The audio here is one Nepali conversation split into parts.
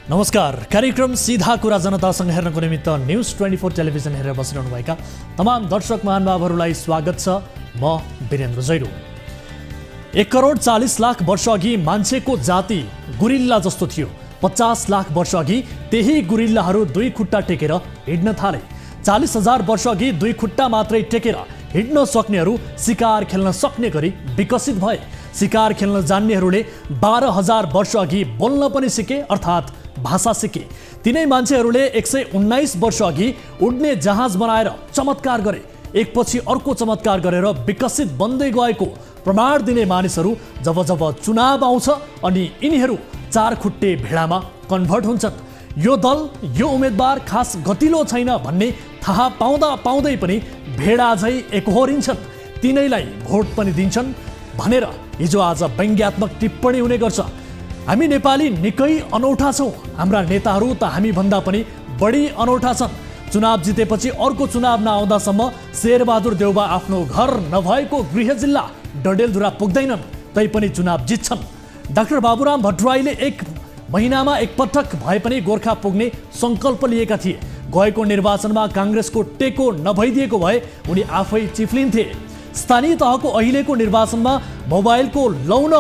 नमस्कार। कार्यक्रम सीधा कुरा जनतासँग हेर्नको निमित्त न्यूज 24 टेलिभिजन हेरेर बसिरहनुभएका तमाम दर्शक महानुभावहरूलाई स्वागत छ। म वीरेन्द्र जैरू। 1 करोड 40 लाख वर्ष अघि मान्छेको जाति गुरिल्ला जस्तो थियो। 50 लाख वर्ष अघि त्यही गुरिल्लाहरू दुई खुट्टा टेकेर हिड्न थाले। 40,000 वर्ष अघि दुई खुट्टा मात्रै टेकेर हिड्न सक्नेहरू शिकार खेल्न सक्ने गरी विकसित भए। शिकार खेल्न जान्नेहरूले 12,000 वर्ष अघि बोल्न पनि सिके, अर्थात् भाषा सिके। तिनै मान्छेहरूले 119 वर्ष अघि उड्ने जहाज बनाएर चमत्कार गरे। एकपछि अर्को चमत्कार गरेर विकसित बन्दै गएको प्रमाण दिने मानिसहरू जब जब चुनाव आउँछ अनि यिनीहरू चार खुट्टे भेडामा कन्भर्ट हुन्छन्। यो दल, यो उम्मेदवार खास गतिलो छैन भन्ने थाहा पाउँदा पाउँदै पनि भेडा झै एकहोरिन्छन्, तिनैलाई भोट पनि दिन्छन् भनेर हिजो आज व्यङ्ग्यात्मक टिप्पणी हुने गर्छ। हामी नेपाली निकै अनौठा छौँ। हाम्रा नेताहरू त हामी भन्दा पनि बढी अनौठा छन्। चुनाव जितेपछि अर्को चुनाव नआउँदासम्म शेरबहादुर देउबा आफ्नो घर नभएको गृह जिल्ला डडेलधुरा पुग्दैनन्, तैपनि चुनाव जित्छन्। डाक्टर बाबुराम भट्टराईले 1 महिनामा एकपटक भए पनि गोर्खा पुग्ने सङ्कल्प लिएका थिए। गएको निर्वाचनमा काङ्ग्रेसको टेको नभइदिएको भए उनी आफै चिफ्लिन्थे। स्थानीय तहको अहिलेको निर्वाचनमा मोबाइलको लौन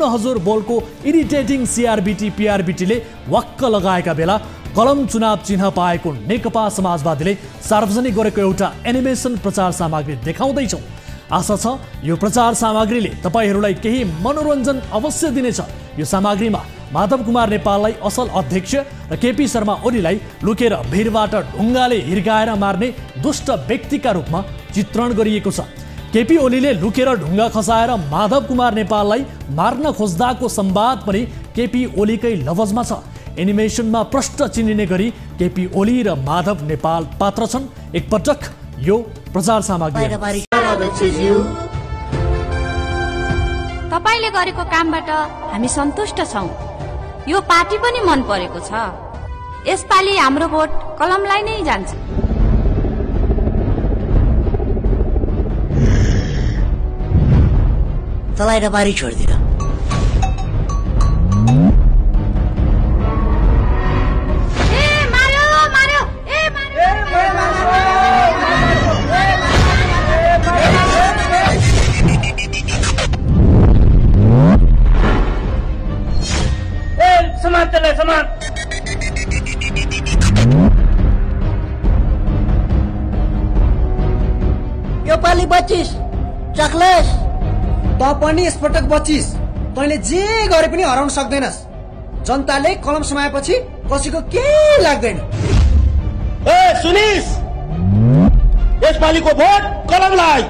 हजुर बोलको इरिटेटिङ सीआरबीटी पीआरबीटीले वाक्क लगाएका बेला कलम चुनाव चिन्ह पाएको नेकपा समाजवादीले सार्वजनिक गरेको एउटा एनिमेसन प्रचार सामग्री देखाउँदैछौँ। आशा छ यो प्रचार सामग्रीले तपाईँहरूलाई केही मनोरञ्जन अवश्य दिनेछ। यो सामग्रीमा माधव कुमार नेपाललाई असल अध्यक्ष र केपी शर्मा ओलीलाई लुकेर भिरबाट ढुङ्गाले हिर्काएर मार्ने दुष्ट व्यक्तिका रूपमा चित्रण गरिएको छ। केपी ओलीले लुकेर ढुङ्गा खसाएर माधव कुमार नेपाललाई मार्न खोज्दाको संवाद पनि केपी ओलीकै लवजमा छ। एनिमेसनमा प्रष्ट चिनिने गरी केपी ओली र माधव नेपाल पात्र छन्। एकपटक यो प्रचार सामग्री। तपाईले गरेको कामबाट हामी सन्तुष्ट छौं। यो पार्टी पनि मन परेको छ। यसपालि हाम्रो भोट कलमलाई नै जान्छ। तलाई र बारी छोड्दिन। यो पालि 25 चक्लेस त पनि यसपटक 25। तैँले जे गरे पनि हराउन सक्दैनस्। जनताले कलम समाएपछि कसैको केही लाग्दैन। ए सुनिस, यसपालिको भोट कलमलाई।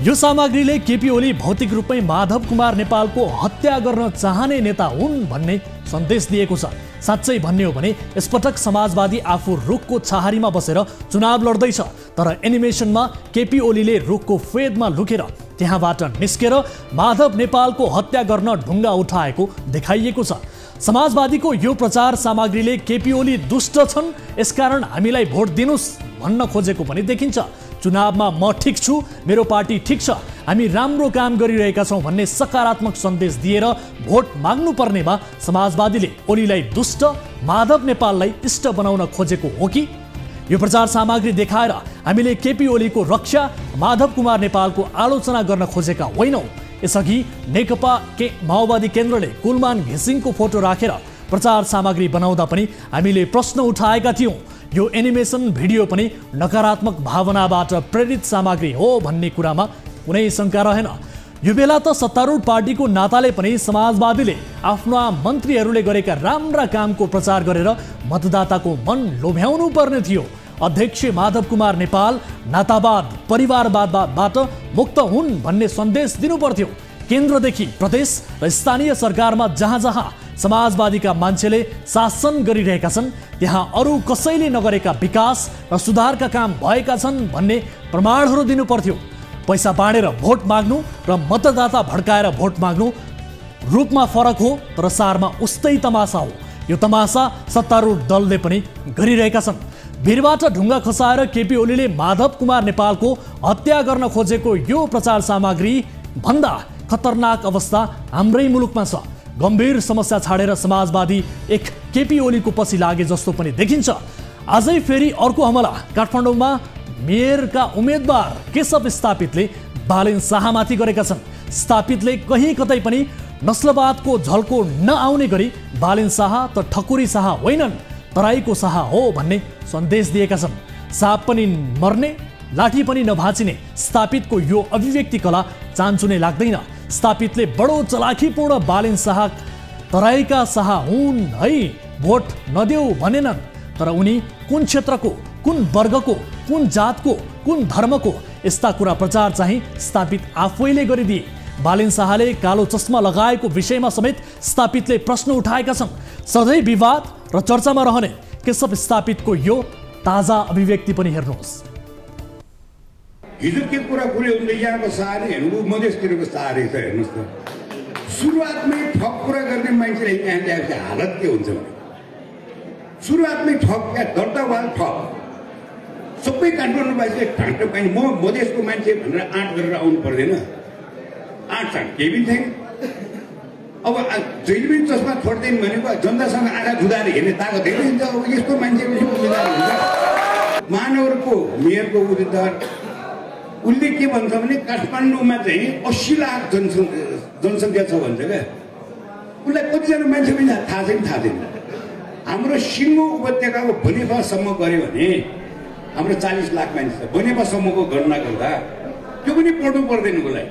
यो सामग्रीले केपी ओली भौतिक रूपमै माधव कुमार नेपालको हत्या गर्न चाहने नेता हुन् भन्ने सन्देश दिएको छ। साँच्चै भन्ने हो भने यसपटक समाजवादी आफू रुखको छाहारीमा बसेर चुनाव लड्दैछ, तर एनिमेसनमा केपी ओलीले रुखको फेदमा लुकेर त्यहाँबाट निस्केर माधव नेपालको हत्या गर्न ढुङ्गा उठाएको देखाइएको छ। समाजवादीको यो प्रचार सामग्रीले केपी ओली दुष्ट छन्, यसकारण हामीलाई भोट दिनुस् भन्न खोजेको पनि देखिन्छ। चुनावमा म ठिक छु, मेरो पार्टी ठिक छ, हामी राम्रो काम गरिरहेका छौँ भन्ने सकारात्मक सन्देश दिएर भोट माग्नु पर्नेमा समाजवादीले ओलीलाई दुष्ट, माधव नेपाललाई इष्ट बनाउन खोजेको हो कि? यो प्रचार सामग्री देखाएर हामीले केपी ओलीको रक्षा, माधव कुमार नेपालको आलोचना गर्न खोजेका होइनौँ। यसअघि नेकपा माओवादी केन्द्रले कुलमान घिसिङको फोटो राखेर प्रचार सामग्री बनाउँदा पनि हामीले प्रश्न उठाएका थियौँ। यो एनिमेसन भिडियो पनि नकारात्मक भावनाबाट प्रेरित सामग्री हो भन्ने कुरामा कुनै शङ्का रहेन। यो बेला त सत्तारूढ पार्टीको नाताले पनि समाजवादीले आफ्ना मन्त्रीहरूले गरेका राम्रा कामको प्रचार गरेर मतदाताको मन लोभ्याउनु पर्ने थियो। अध्यक्ष माधव कुमार नेपाल नातावाद, परिवारवादबाट मुक्त हुन् भन्ने सन्देश दिनुपर्थ्यो। केन्द्रदेखि प्रदेश र स्थानीय सरकारमा जहाँ जहाँ समाजवादीका मान्छेले शासन गरिरहेका छन् त्यहाँ अरू कसैले नगरेका विकास र सुधारका काम भएका छन् भन्ने प्रमाणहरू दिनुपर्थ्यो। पैसा बाँडेर भोट माग्नु र मतदाता भड्काएर भोट माग्नु रूपमा फरक हो, तर सारमा उस्तै तमासा हो। यो तमासा सत्तारूढ दलले पनि गरिरहेका छन्। भिरबाट ढुङ्गा खसाएर केपी ओलीले माधव कुमार नेपालको हत्या गर्न खोजेको यो प्रचार सामग्री भन्दा खतरनाक अवस्था हाम्रै मुलुकमा छ। गम्भीर समस्या छाडेर समाजवादी एक केपी ओलीको पछि लागे जस्तो पनि देखिन्छ। आजै फेरि अर्को हमला। काठमाडौँमा मेयरका उम्मेदवार केशव स्थापितले बालेन शाहमाथि गरेका छन्। स्थापितले कहीँ कतै पनि नस्लवादको झल्को नआउने गरी बालेन शाह त ठकुरी शाह होइनन्, तराईको शाह हो भन्ने सन्देश दिएका छन्। साप पनि मर्ने, लाठी पनि नभाँचिने स्थापितको यो अभिव्यक्ति कला चान्चुने लाग्दैन। स्थापितले बडो चलाखीपूर्ण बालेन शाह तराईका शाह हुन् है, भोट नदेऊ भनेनन्। तर उनी कुन क्षेत्रको, कुन वर्गको, कुन जातको, कुन धर्मको, यस्ता कुरा प्रचार चाहिँ स्थापित आफैले गरिदिए। बालेन शाहले कालो चस्मा लगाएको विषयमा समेत स्थापितले प्रश्न उठाएका छन्। सधैँ विवाद र चर्चामा रहने केशव स्थापितको यो ताजा अभिव्यक्ति पनि हेर्नुहोस्। हिजो के कुरा कुरै हुन्छ, यहाँको सारे हेर्नु, मधेसतिरको सारे छ हेर्नुहोस् त। सुरुवातमै ठक कुरा गर्ने मान्छेले यहाँ ल्याएको हालत के हुन्छ भने सुरुवातमै ठक, या दर्तावाल ठक। सबै काठमाडौँवासीले ठान्ट पाइने म मधेसको मान्छे भनेर आँट गरेर आउनु पर्दैन। आँट केही पनि छैन। अब जहिले पनि चस्मा छोड्दैन भनेको जनतासँग आँखा धुदाएर हेर्ने ताकत धेरै हुन्छ। अब यस्तो मान्छेको उम्मेदवार हुन्छ। महानगरको मेयरको उम्मेदवार उसले के भन्छ भने काठमाडौँमा चाहिँ 80 लाख जनसङ्ख्या छ भन्छ क्या। उसलाई कतिजना मान्छे पनि थाहा छैन। हाम्रो सिङ्गो उपत्यकाको बनेपासम्म गऱ्यो भने हाम्रो 40 लाख मान्छे छ। बनेपासम्मको गणना गर्दा त्यो पनि पढ्नु पर्दैन उसलाई।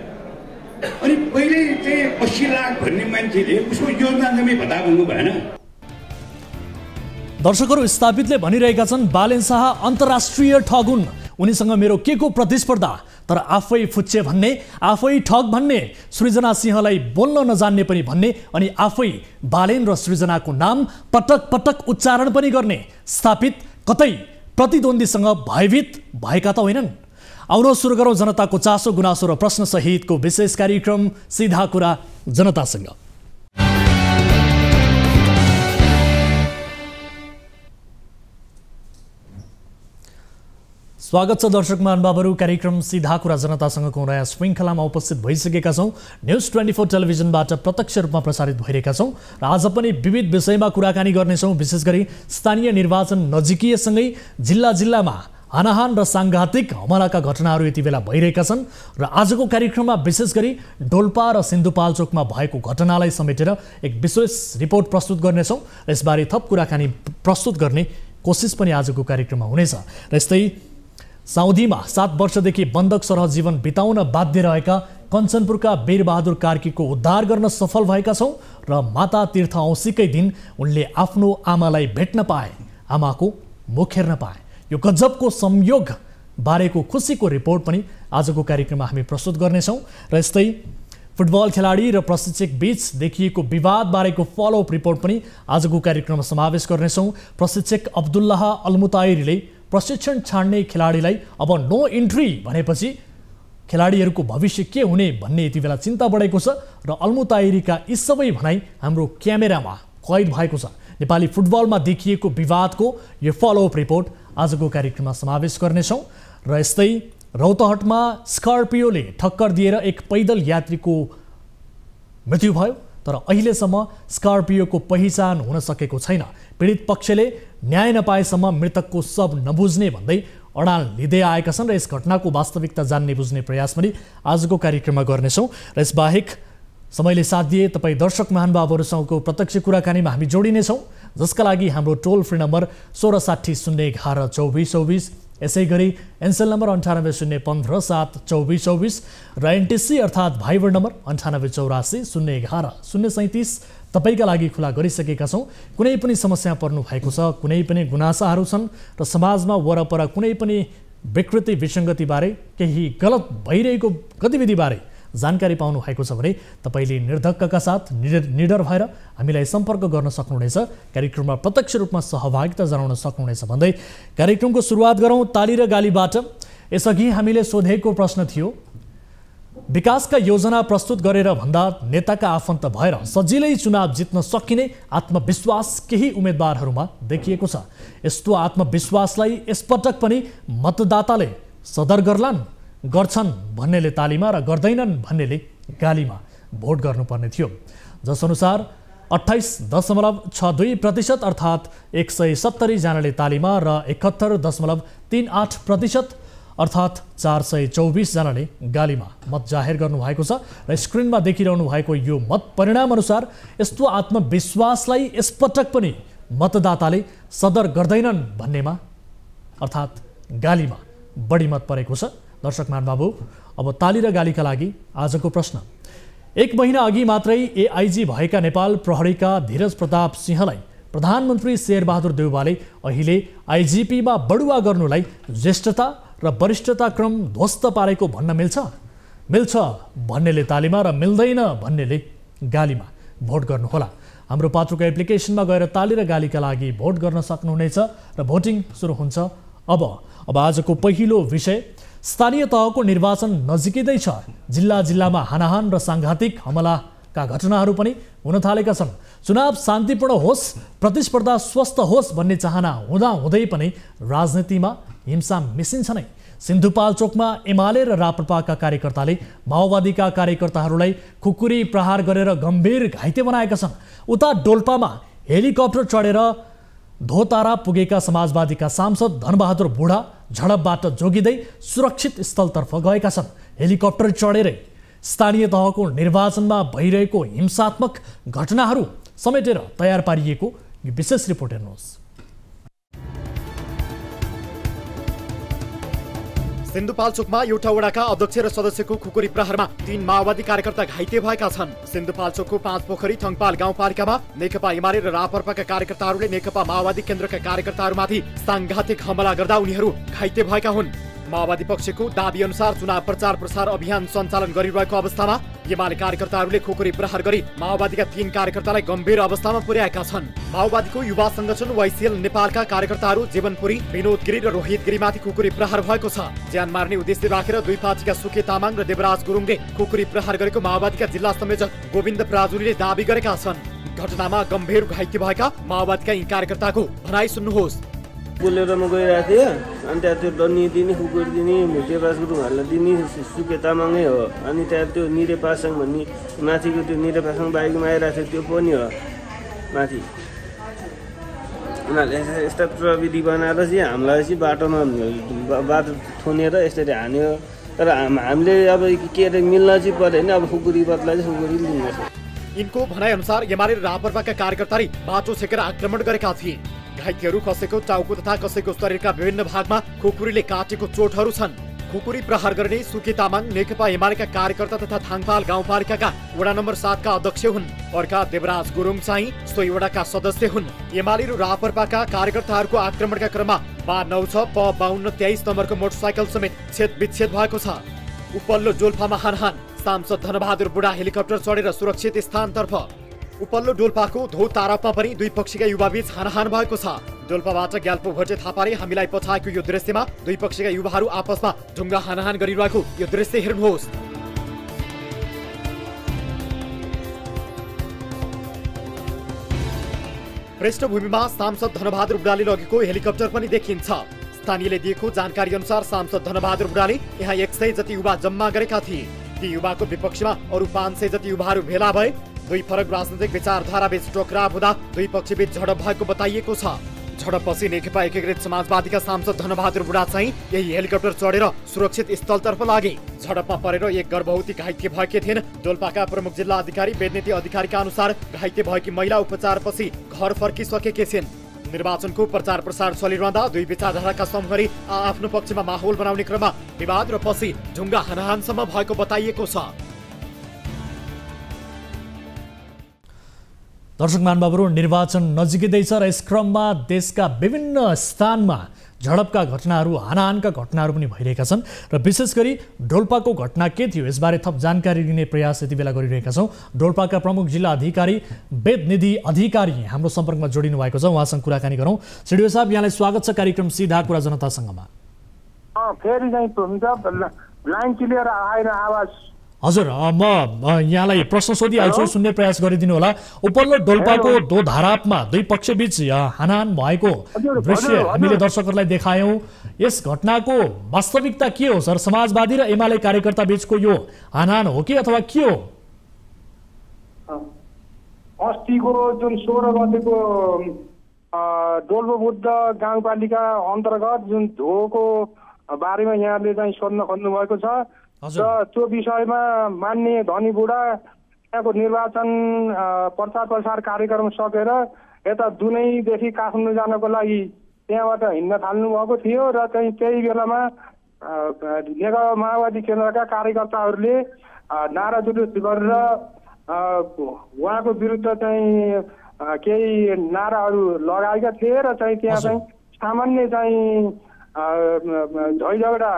अनि पहिल्यै चाहिँ 80 लाख भन्ने मान्छेले उसको योजना चाहिँ भत्ता बोल्नु भएन। दर्शकहरू, स्थापितले भनिरहेका छन् बालेन शाह अन्तर्राष्ट्रिय ठग हुन्, उनीसँग मेरो के को प्रतिस्पर्धा। तर आफै फुच्चे भन्ने, आफै ठग भन्ने, सृजना सिंहलाई बोल्न नजान्ने पनि भन्ने, अनि आफै बालेन र सृजनाको नाम पटक पटक उच्चारण पनि गर्ने स्थापित कतै प्रतिद्वन्द्वीसँग भयभीत भएका त होइनन्। आउन सुरु गरौँ जनताको चासो, गुनासो र प्रश्न सहितको विशेष कार्यक्रम सीधा कुरा जनतासँग। स्वागत छ दर्शक महानुभावहरू। कार्यक्रम सीधा कुरा जनतासँगको नयाँ श्रृङ्खलामा उपस्थित भइसकेका छौँ। न्युज 24 टेलिभिजनबाट प्रत्यक्ष रूपमा प्रसारित भइरहेका छौँ र आज पनि विविध विषयमा कुराकानी गर्नेछौँ। विशेष गरी स्थानीय निर्वाचन नजिकिएसँगै जिल्ला जिल्लामा हानाहान र साङ्घातिक हमलाका घटनाहरू यति बेला भइरहेका छन् र आजको कार्यक्रममा विशेष गरी डोल्पा र सिन्धुपाल्चोकमा भएको घटनालाई समेटेर एक विशेष रिपोर्ट प्रस्तुत गर्नेछौँ र यसबारे थप कुराकानी प्रस्तुत गर्ने कोसिस पनि आजको कार्यक्रममा हुनेछ। र यस्तै साउदीमा 7 वर्षदेखि बन्धक सरह जीवन बिताउन बाध्य रहेका कञ्चनपुरका वीरबहादुर कार्कीको उद्धार गर्न सफल भएका छौँ र माता तीर्थ औँसीकै दिन उनले आफ्नो आमालाई भेट्न पाए, आमाको मुख हेर्न पाए। यो गजबको संयोग बारेको खुसीको रिपोर्ट पनि आजको कार्यक्रममा हामी प्रस्तुत गर्नेछौँ र यस्तै फुटबल खेलाडी र प्रशिक्षक बीच देखिएको विवाद बारेको फलोअप रिपोर्ट पनि आजको कार्यक्रममा समावेश गर्नेछौँ। प्रशिक्षक अब्दुल्लाह अलमुताइरीले प्रशिक्षण छाड्ने खेलाडीलाई अब नो इन्ट्री भनेपछि खेलाडीहरूको भविष्य के हुने भन्ने यति बेला चिन्ता बढेको छ र अलमुताइरीका यी सबै भनाइ हाम्रो क्यामेरामा कैद भएको छ। नेपाली फुटबलमा देखिएको विवादको यो फलोअप रिपोर्ट आजको कार्यक्रममा समावेश गर्नेछौँ र यस्तै रौतहटमा स्कर्पियोले ठक्कर दिएर एक पैदल यात्रीको मृत्यु भयो, तर अहिलेसम्म स्कर्पियोको पहिचान हुन सकेको छैन। पीडित पक्षले न्याय नपाएसम्म मृतकको शव नबुझ्ने भन्दै अडान लिँदै आएका छन् र यस घटनाको वास्तविकता जान्ने बुझ्ने प्रयास पनि आजको कार्यक्रममा गर्नेछौँ। र यसबाहेक समयले साथ दिए तपाईँ दर्शक महानुभावहरूसँगको प्रत्यक्ष कुराकानीमा हामी जोडिनेछौँ, जसका लागि हाम्रो टोल फ्री नम्बर 1660 011 2424, यसै गरी एनसेल नम्बर 98 015 7 2424 र एनटिसी अर्थात् भाइबर नम्बर 98 84 011 037 तपाईँका लागि खुला गरिसकेका छौँ। कुनै पनि समस्या पर्नु भएको छ, कुनै पनि गुनासाहरू छन् र समाजमा वरपर कुनै पनि विकृति विसङ्गतिबारे केही गलत भइरहेको गतिविधिबारे जानकारी पाउनु भएको छ भने तपाईँले निर्धक्कका साथ निडर भएर हामीलाई सम्पर्क गर्न सक्नुहुनेछ, कार्यक्रममा प्रत्यक्ष रूपमा सहभागिता जनाउन सक्नुहुनेछ भन्दै कार्यक्रमको सुरुवात गरौँ ताली र गालीबाट। यसअघि हामीले सोधेको प्रश्न थियो, विकासका योजना प्रस्तुत गरेर भन्दा नेताका आफन्त भएर सजिलै चुनाव जित्न सकिने आत्मविश्वास केही उम्मेदवारहरूमा देखिएको छ। यस्तो आत्मविश्वासलाई यसपटक पनि मतदाताले सदर गर्छन् भन्नेले तालीमा र गर्दैनन् भन्नेले गालीमा भोट गर्नुपर्ने थियो, जसअनुसार 28.62% अर्थात् 170 जनाले तालीमा र 71.38% अर्थात् 424 जनाले गालीमा मत जाहेर गर्नुभएको छ र स्क्रिनमा देखिरहनु भएको यो मत परिणाम अनुसार यस्तो आत्मविश्वासलाई यसपटक पनि मतदाताले सदर गर्दैनन् भन्नेमा अर्थात् गालीमा बढी मत परेको छ। दर्शक महानुभाव, अब ताली र गालीका लागि आजको प्रश्न। 1 महिना अघि मात्रै एआइजी भएका नेपाल प्रहरीका धीरज प्रताप सिंहलाई प्रधानमन्त्री शेरबहादुर देउवाले अहिले आइजिपीमा बढुवा गर्नुलाई ज्येष्ठता र वरिष्ठता क्रम ध्वस्त पारेको भन्न मिल्छ? मिल्छ भन्नेले तालीमा र मिल्दैन भन्नेले गालीमा भोट गर्नुहोला। हाम्रो पात्रोको एप्लिकेसनमा गएर ताली र गालीका लागि भोट गर्न सक्नुहुनेछ र भोटिङ सुरु हुन्छ अब आजको पहिलो विषय, स्थानीय तहको निर्वाचन नजिकै छ। जिल्ला जिल्लामा हानाहान र साङ्घातिक हमलाका घटनाहरू पनि हुन थालेका छन्। चुनाव शान्तिपूर्ण होस्, प्रतिस्पर्धा स्वस्थ होस् भन्ने चाहना हुँदै पनि राजनीतिमा हिंसा मिसिन्छ नै। सिन्धुपाल्चोकमा एमाले र राप्रपाका कार्यकर्ताले माओवादीका कार्यकर्ताहरूलाई खुकुरी प्रहार गरेर गम्भीर घाइते बनाएका छन्। उता डोल्पामा हेलिकप्टर चढेर धोतारा पुगेका समाजवादीका सांसद धनबहादुर बुढा झडपबाट जोगिँदै सुरक्षित स्थलतर्फ गएका छन्। हेलिकप्टर चढेरै स्थानीय तहको निर्वाचनमा भइरहेको हिंसात्मक घटनाहरू समेटेर तयार पारिएको विशेष रिपोर्ट हेर्नुहोस्। सिन्धुपाल्चोकमा एउटा वडाका अध्यक्ष र सदस्यको खुकुरी प्रहारमा 3 माओवादी कार्यकर्ता घाइते भएका छन्। सिन्धुपाल्चोकको 5 पोखरी थङपाल गाउँपालिकामा नेकपा एमाले र राप्रपाका कार्यकर्ताहरूले नेकपा माओवादी केन्द्रका कार्यकर्ताहरूमाथि साङ्घातिक हमला गर्दा उनीहरू घाइते भएका हुन्। माओवादी पक्षको दाबी अनुसार चुनाव प्रचार प्रसार अभियान सञ्चालन गरिरहेको अवस्थामा एमाले कार्यकर्ताहरूले खुकुरी प्रहार गरी माओवादीका 3 कार्यकर्तालाई गम्भीर अवस्थामा पुर्याएका छन्। माओवादीको युवा संगठन वाइसिएल नेपालका कार्यकर्ताहरू जीवनपुरी, विनोद गिरी र रोहित गिरीमाथि खुकुरी प्रहार भएको छ। ज्यान मार्ने उद्देश्य राखेर दुई पार्टीका सुके तामाङ र देवराज गुरुङले खुकुरी प्रहार गरेको माओवादीका जिल्ला संयोजक गोविन्द प्राजुलीले दाबी गरेका छन्। घटनामा गम्भीर घाइते भएका माओवादीका यी कार्यकर्ताको भनाइ सुन्नुहोस्। बोलेरमा गइरहेको थियो, अनि त्यहाँ त्यो डन्नी दिने, खुकुरी दिने, देवराज गुरुङहरूलाई दिने सुके तामाङै हो। अनि त्यहाँ त्यो निरे पासाङ भन्ने माथिको त्यो निरे पासाङ बाइकमा आइरहेको थियो, त्यो पनि हो माथि। उनीहरूले यस्ता प्रविधि बनाएर चाहिँ हामीलाई चाहिँ बाटोमा बाटो थुनेर यसरी हान्यो। तर हामीले अब के अरे मिल्न चाहिँ पऱ्यो भने अब खुकुरी बदला चाहिँ खुकुरी लिनुपर्छ। यिनको भनाइअनुसार एमाले र राप्रपाका कार्यकर्ताले बाटो छेकेर आक्रमण गरेका थिए। घाइतेहरू कसैको टाउको तथा कसैको शरीरका विभिन्न भागमा खुकुरीले काटेको चोटहरू छन्। खुकुरी प्रहार गर्ने सुके तामाङ नेकपा एमालेका कार्यकर्ता तथा थाङपाल गाउँपालिकाका वडा नम्बर 7 का अध्यक्ष हुन्। अर्का देवराज गुरुङ चाहिँ सोही वडाका सदस्य हुन्। एमाले र राप्रपाका कार्यकर्ताहरूको आक्रमणका क्रममा 96P5223 नम्बरको मोटरसाइकल समेत छेद विच्छेद भएको छ। उपल्लो डोल्पामा हानहान, सांसद धनबहादुर बुढा हेलिकप्टर चढेर सुरक्षित स्थानतर्फ। उपल्लो डोल्पाको धोतारापमा पनि दुई पक्षका युवाबीच हानाहान भएको छ। डोल्पाबाट ग्याल्पो भोटे थापाले हामीलाई पठाएको यो दृश्यमा दुई पक्षका युवाहरू आपसमा ढुङ्गा हानाहान गरिरहेको यो दृश्य हेर्नुहोस्। पृष्ठभूमिमा सांसद धनबहादुर बुढाले लगेको हेलिकप्टर पनि देखिन्छ। स्थानीयले दिएको जानकारी अनुसार सांसद धनबहादुर बुढाले यहाँ 100 जति युवा जम्मा गरेका थिए। ती युवाको विपक्षमा अरू 500 जति युवाहरू भेला भए। दुई फरक राजनैतिक विचारधारा बीच टकराव हुँदा दुई पक्षबीच झडप भएको बताइएको छ। झडपपछि नेकपा एकीकृत समाजवादीका सांसद धनबहादुर बुढा चाहिँ यही हेलिकप्टर चढेर सुरक्षित स्थलतर्फ लागे। झडपमा परेर एक गर्भवती घाइते भएकी थिइन्। डोल्पाका प्रमुख जिल्ला अधिकारी वेदनीति अधिकारीका अनुसार घाइते भएकी महिला उपचारपछि घर फर्किसकेकी छिन्। निर्वाचनको प्रचार प्रसार चलिरहँदा दुई विचारधाराका समूहले आफ्नो पक्षमा माहौल बनाउने क्रममा विवाद र पछि ढुङ्गा हानाहानसम्म भएको बताइएको छ। दर्शक महानुभावहरू, निर्वाचन नजिकै छ र यस क्रममा देशका विभिन्न स्थानमा झडपका घटनाहरू, हानाहानका घटनाहरू पनि भइरहेका छन् र विशेष गरी डोल्पाको घटना के थियो यसबारे थप जानकारी लिने प्रयास यति बेला गरिरहेका छौँ। डोल्पाका प्रमुख जिल्ला अधिकारी वेदनिधि अधिकारी हाम्रो सम्पर्कमा जोडिनु भएको छ, उहाँसँग कुराकानी गरौँ। सिडिओ साहब, यहाँलाई स्वागत छ कार्यक्रम सीधा कुरा जनतासँगमा। फेरि चाहिँ लाइन क्लियर आएन आवाज। हजुर, म यहाँलाई प्रश्न सोधिहाल्छु, सुन्ने प्रयास गरिदिनु होला। उपल्लो डोल्पाको दोधारापमा दुई पक्षबीच हानाहान भएको दृश्य हामीले दर्शकहरूलाई देखायौँ। यस घटनाको वास्तविकता के हो सर? समाजवादी र एमाले कार्यकर्ता बीचको यो हानाहान हो कि अथवा के हो? अस्तिको जुन 16 गतेको डोल्पो बुद्ध गाउँपालिका अन्तर्गत जुन धोको बारेमा यहाँले चाहिँ सोध्न खोज्नु भएको छ र त्यो विषयमा माननीय धनी बुढा त्यहाँको निर्वाचन प्रचार प्रसार कार्यक्रम सकेर यता दुनैदेखि काठमाडौँ जानको लागि त्यहाँबाट हिँड्न थाल्नु भएको थियो र चाहिँ त्यही बेलामा नेकपा माओवादी केन्द्रका कार्यकर्ताहरूले नारा जुलुस गरेर उहाँको विरुद्ध चाहिँ केही नाराहरू लगाएका थिए र चाहिँ त्यहाँ चाहिँ सामान्य चाहिँ झैझगडा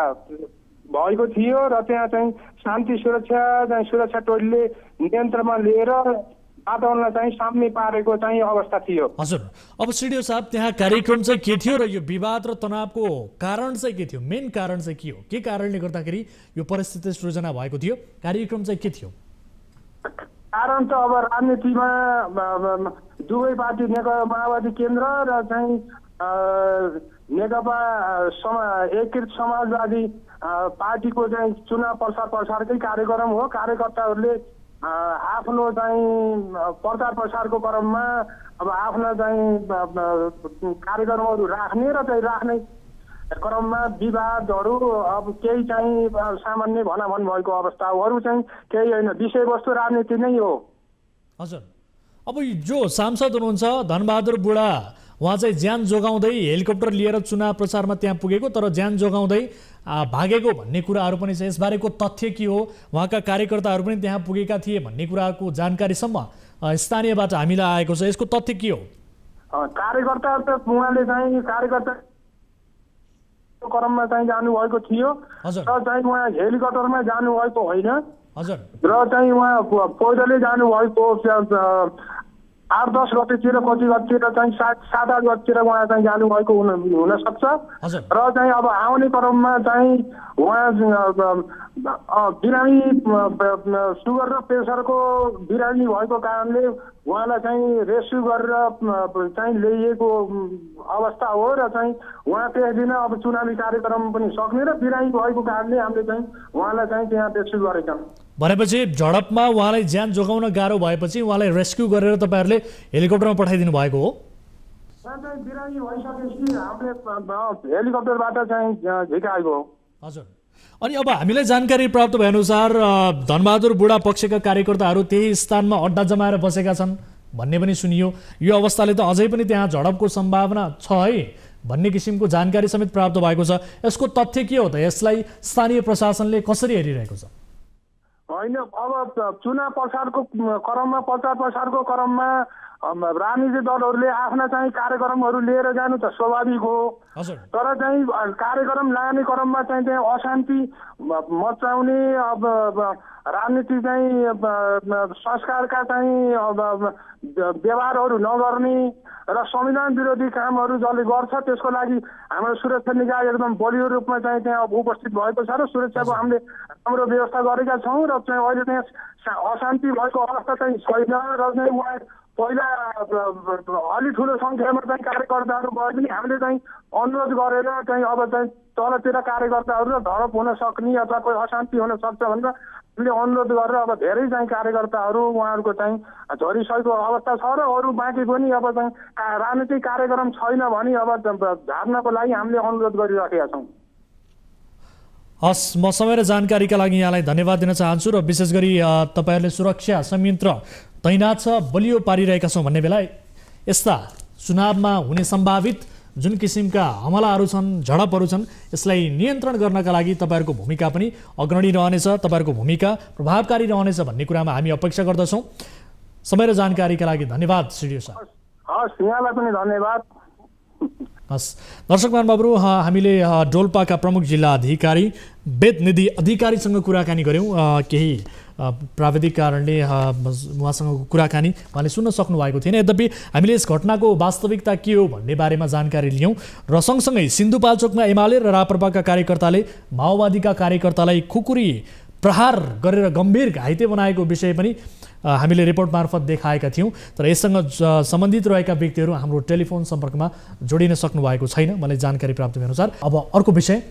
भएको थियो र त्यहाँ चाहिँ शान्ति सुरक्षा टोलीले नियन्त्रणमा लिएर वातावरणलाई चाहिँ साम्य पारेको चाहिँ अवस्था थियो। हजुर, अब सिडिओ साहब त्यहाँ कार्यक्रम चाहिँ के थियो र यो विवाद र तनावको कारण चाहिँ के थियो? मेन कारण चाहिँ के हो? के कारणले गर्दाखेरि यो परिस्थिति सृजना भएको थियो? कार्यक्रम चाहिँ के थियो? कारण त अब राजनीतिमा दुवै पार्टी नेकपा माओवादी केन्द्र र चाहिँ नेकपा एकीकृत समाजवादी पार्टीको चाहिँ चुनाव प्रचार प्रसारकै कार्यक्रम हो। कार्यकर्ताहरूले आफ्नो चाहिँ प्रचार प्रसारको क्रममा अब आफ्ना चाहिँ कार्यक्रमहरू राख्ने र चाहिँ राख्ने क्रममा विवादहरू अब केही चाहिँ सामान्य भनाभन भएको अवस्था हो। अरू चाहिँ केही होइन, विषयवस्तु राजनीति नै हो। हजुर, अब जो सांसद हुनुहुन्छ धनबहादुर बुढा, उहाँ चाहिँ ज्यान जोगाउँदै हेलिकप्टर लिएर चुनाव प्रचारमा त्यहाँ पुगेको तर ज्यान जोगाउँदै भागेको भन्ने कुराहरू पनि छ। यसबारेको तथ्य के हो? उहाँका कार्यकर्ताहरू पनि त्यहाँ पुगेका थिए भन्ने कुराको जानकारीसम्म स्थानीयबाट हामीलाई आएको छ। यसको तथ्य के हो? कार्यकर्ता त उहाँले चाहिँ कार्यकर्ता क्रममा चाहिँ जानुभएको थियो र चाहिँ उहाँ हेलिकप्टरमा जानुभएको होइन। हजुर, र चाहिँ उहाँ पैदलै जानुभएको 8-10 गतेतिर कति गतेतिर चाहिँ 7-8 गतेतिर उहाँ चाहिँ जानुभएको हुनसक्छ र चाहिँ अब आउने क्रममा चाहिँ उहाँ बिरामी सुगर र प्रेसरको बिरामी भएको कारणले उहाँलाई चाहिँ रेस्क्यु गरेर चाहिँ ल्याइएको अवस्था हो र चाहिँ उहाँ त्यस दिन अब चुनावी कार्यक्रम पनि सक्ने र बिरामी भएको कारणले हामीले चाहिँ उहाँलाई चाहिँ त्यहाँ रेस्क्यु गरेका। भनेपछि झडपमा उहाँलाई ज्यान जोगाउन गाह्रो भएपछि उहाँलाई रेस्क्यु गरेर तपाईँहरूले हेलिकप्टरमा पठाइदिनु भएको हो? बिरामी भइसकेपछि हामीले हेलिकप्टरबाट चाहिँ झिकाएको हो। हजुर, अनि अब हामीलाई जानकारी प्राप्त भएअनुसार धनबहादुर बुढा पक्षका कार्यकर्ताहरू त्यही स्थानमा अड्डा जमाएर बसेका छन् भन्ने पनि सुनियो। यो अवस्थाले त अझै पनि त्यहाँ झडपको सम्भावना छ है भन्ने किसिमको जानकारी समेत प्राप्त भएको छ। यसको तथ्य के हो त? यसलाई स्थानीय प्रशासनले कसरी हेरिरहेको छ? होइन, अब चुनाव प्रचारको क्रममा राजनीतिक दलहरूले आफ्ना चाहिँ कार्यक्रमहरू लिएर जानु त स्वाभाविक हो। तर चाहिँ कार्यक्रम लाने क्रममा चाहिँ त्यहाँ अशान्ति मचाउने अब राजनीति चाहिँ संस्कारका चाहिँ व्यवहारहरू नगर्ने र संविधान विरोधी कामहरू जसले गर्छ त्यसको लागि हाम्रो सुरक्षा निकाय एकदम बलियो रूपमा चाहिँ त्यहाँ उपस्थित भएको छ र सुरक्षाको हामीले राम्रो व्यवस्था गरेका छौँ र चाहिँ अहिले त्यहाँ अशान्ति भएको अवस्था चाहिँ छैन र चाहिँ उहाँ पहिला अलि ठुलो सङ्ख्यामा चाहिँ कार्यकर्ताहरू गए पनि हामीले चाहिँ अनुरोध गरेर चाहिँ अब चाहिँ तलतिर कार्यकर्ताहरू र झडप हुन सक्ने अथवा कोही अशान्ति हुन सक्छ भनेर हामीले अनुरोध गरेर अब धेरै चाहिँ कार्यकर्ताहरू उहाँहरूको चाहिँ झरिसकेको अवस्था छ र अरू बाँकी पनि अब चाहिँ राजनीतिक कार्यक्रम छैन भने अब झार्नको लागि हामीले अनुरोध गरिराखेका छौँ। हस्, म समय र जानकारीका लागि यहाँलाई धन्यवाद दिन चाहन्छु र विशेष गरी तपाईँहरूले सुरक्षा संयन्त्र तैनात छ बलियो पारिरहेका छौँ भन्ने बेला यस्ता चुनावमा हुने सम्भावित जुन किसिमका हमलाहरू छन्, झडपहरू छन्, यसलाई नियन्त्रण गर्नका लागि तपाईँहरूको भूमिका पनि अग्रणी रहनेछ, तपाईँहरूको भूमिका प्रभावकारी रहनेछ भन्ने कुरामा हामी अपेक्षा गर्दछौँ। समय र जानकारीका लागि धन्यवाद सिडिओ साहब। हस्, यहाँलाई पनि धन्यवाद। हस्, दर्शक महानुभावहरू, हामीले डोल्पाका प्रमुख जिल्ला अधिकारी वेदनिधि अधिकारीसँग कुराकानी गऱ्यौँ। केही प्राविधिक कारणले उहाँसँग कुराकानी उहाँले सुन्न सक्नु भएको थिएन। यद्यपि हामीले यस घटनाको वास्तविकता के हो भन्ने बारेमा जानकारी लियौँ र सँगसँगै सिन्धुपाल्चोकमा एमाले र राप्रपाका कार्यकर्ताले माओवादीका कार्यकर्तालाई खुकुरी प्रहार गरेर गम्भीर घाइते बनाएको विषय पनि हामीले रिपोर्ट मार्फत देखाएका थियौँ। तर यससँग सम्बन्धित रहेका व्यक्तिहरू हाम्रो टेलिफोन सम्पर्कमा जोडिन सक्नु भएको छैन मलाई जानकारी प्राप्त भएअनुसार। अब अर्को विषय,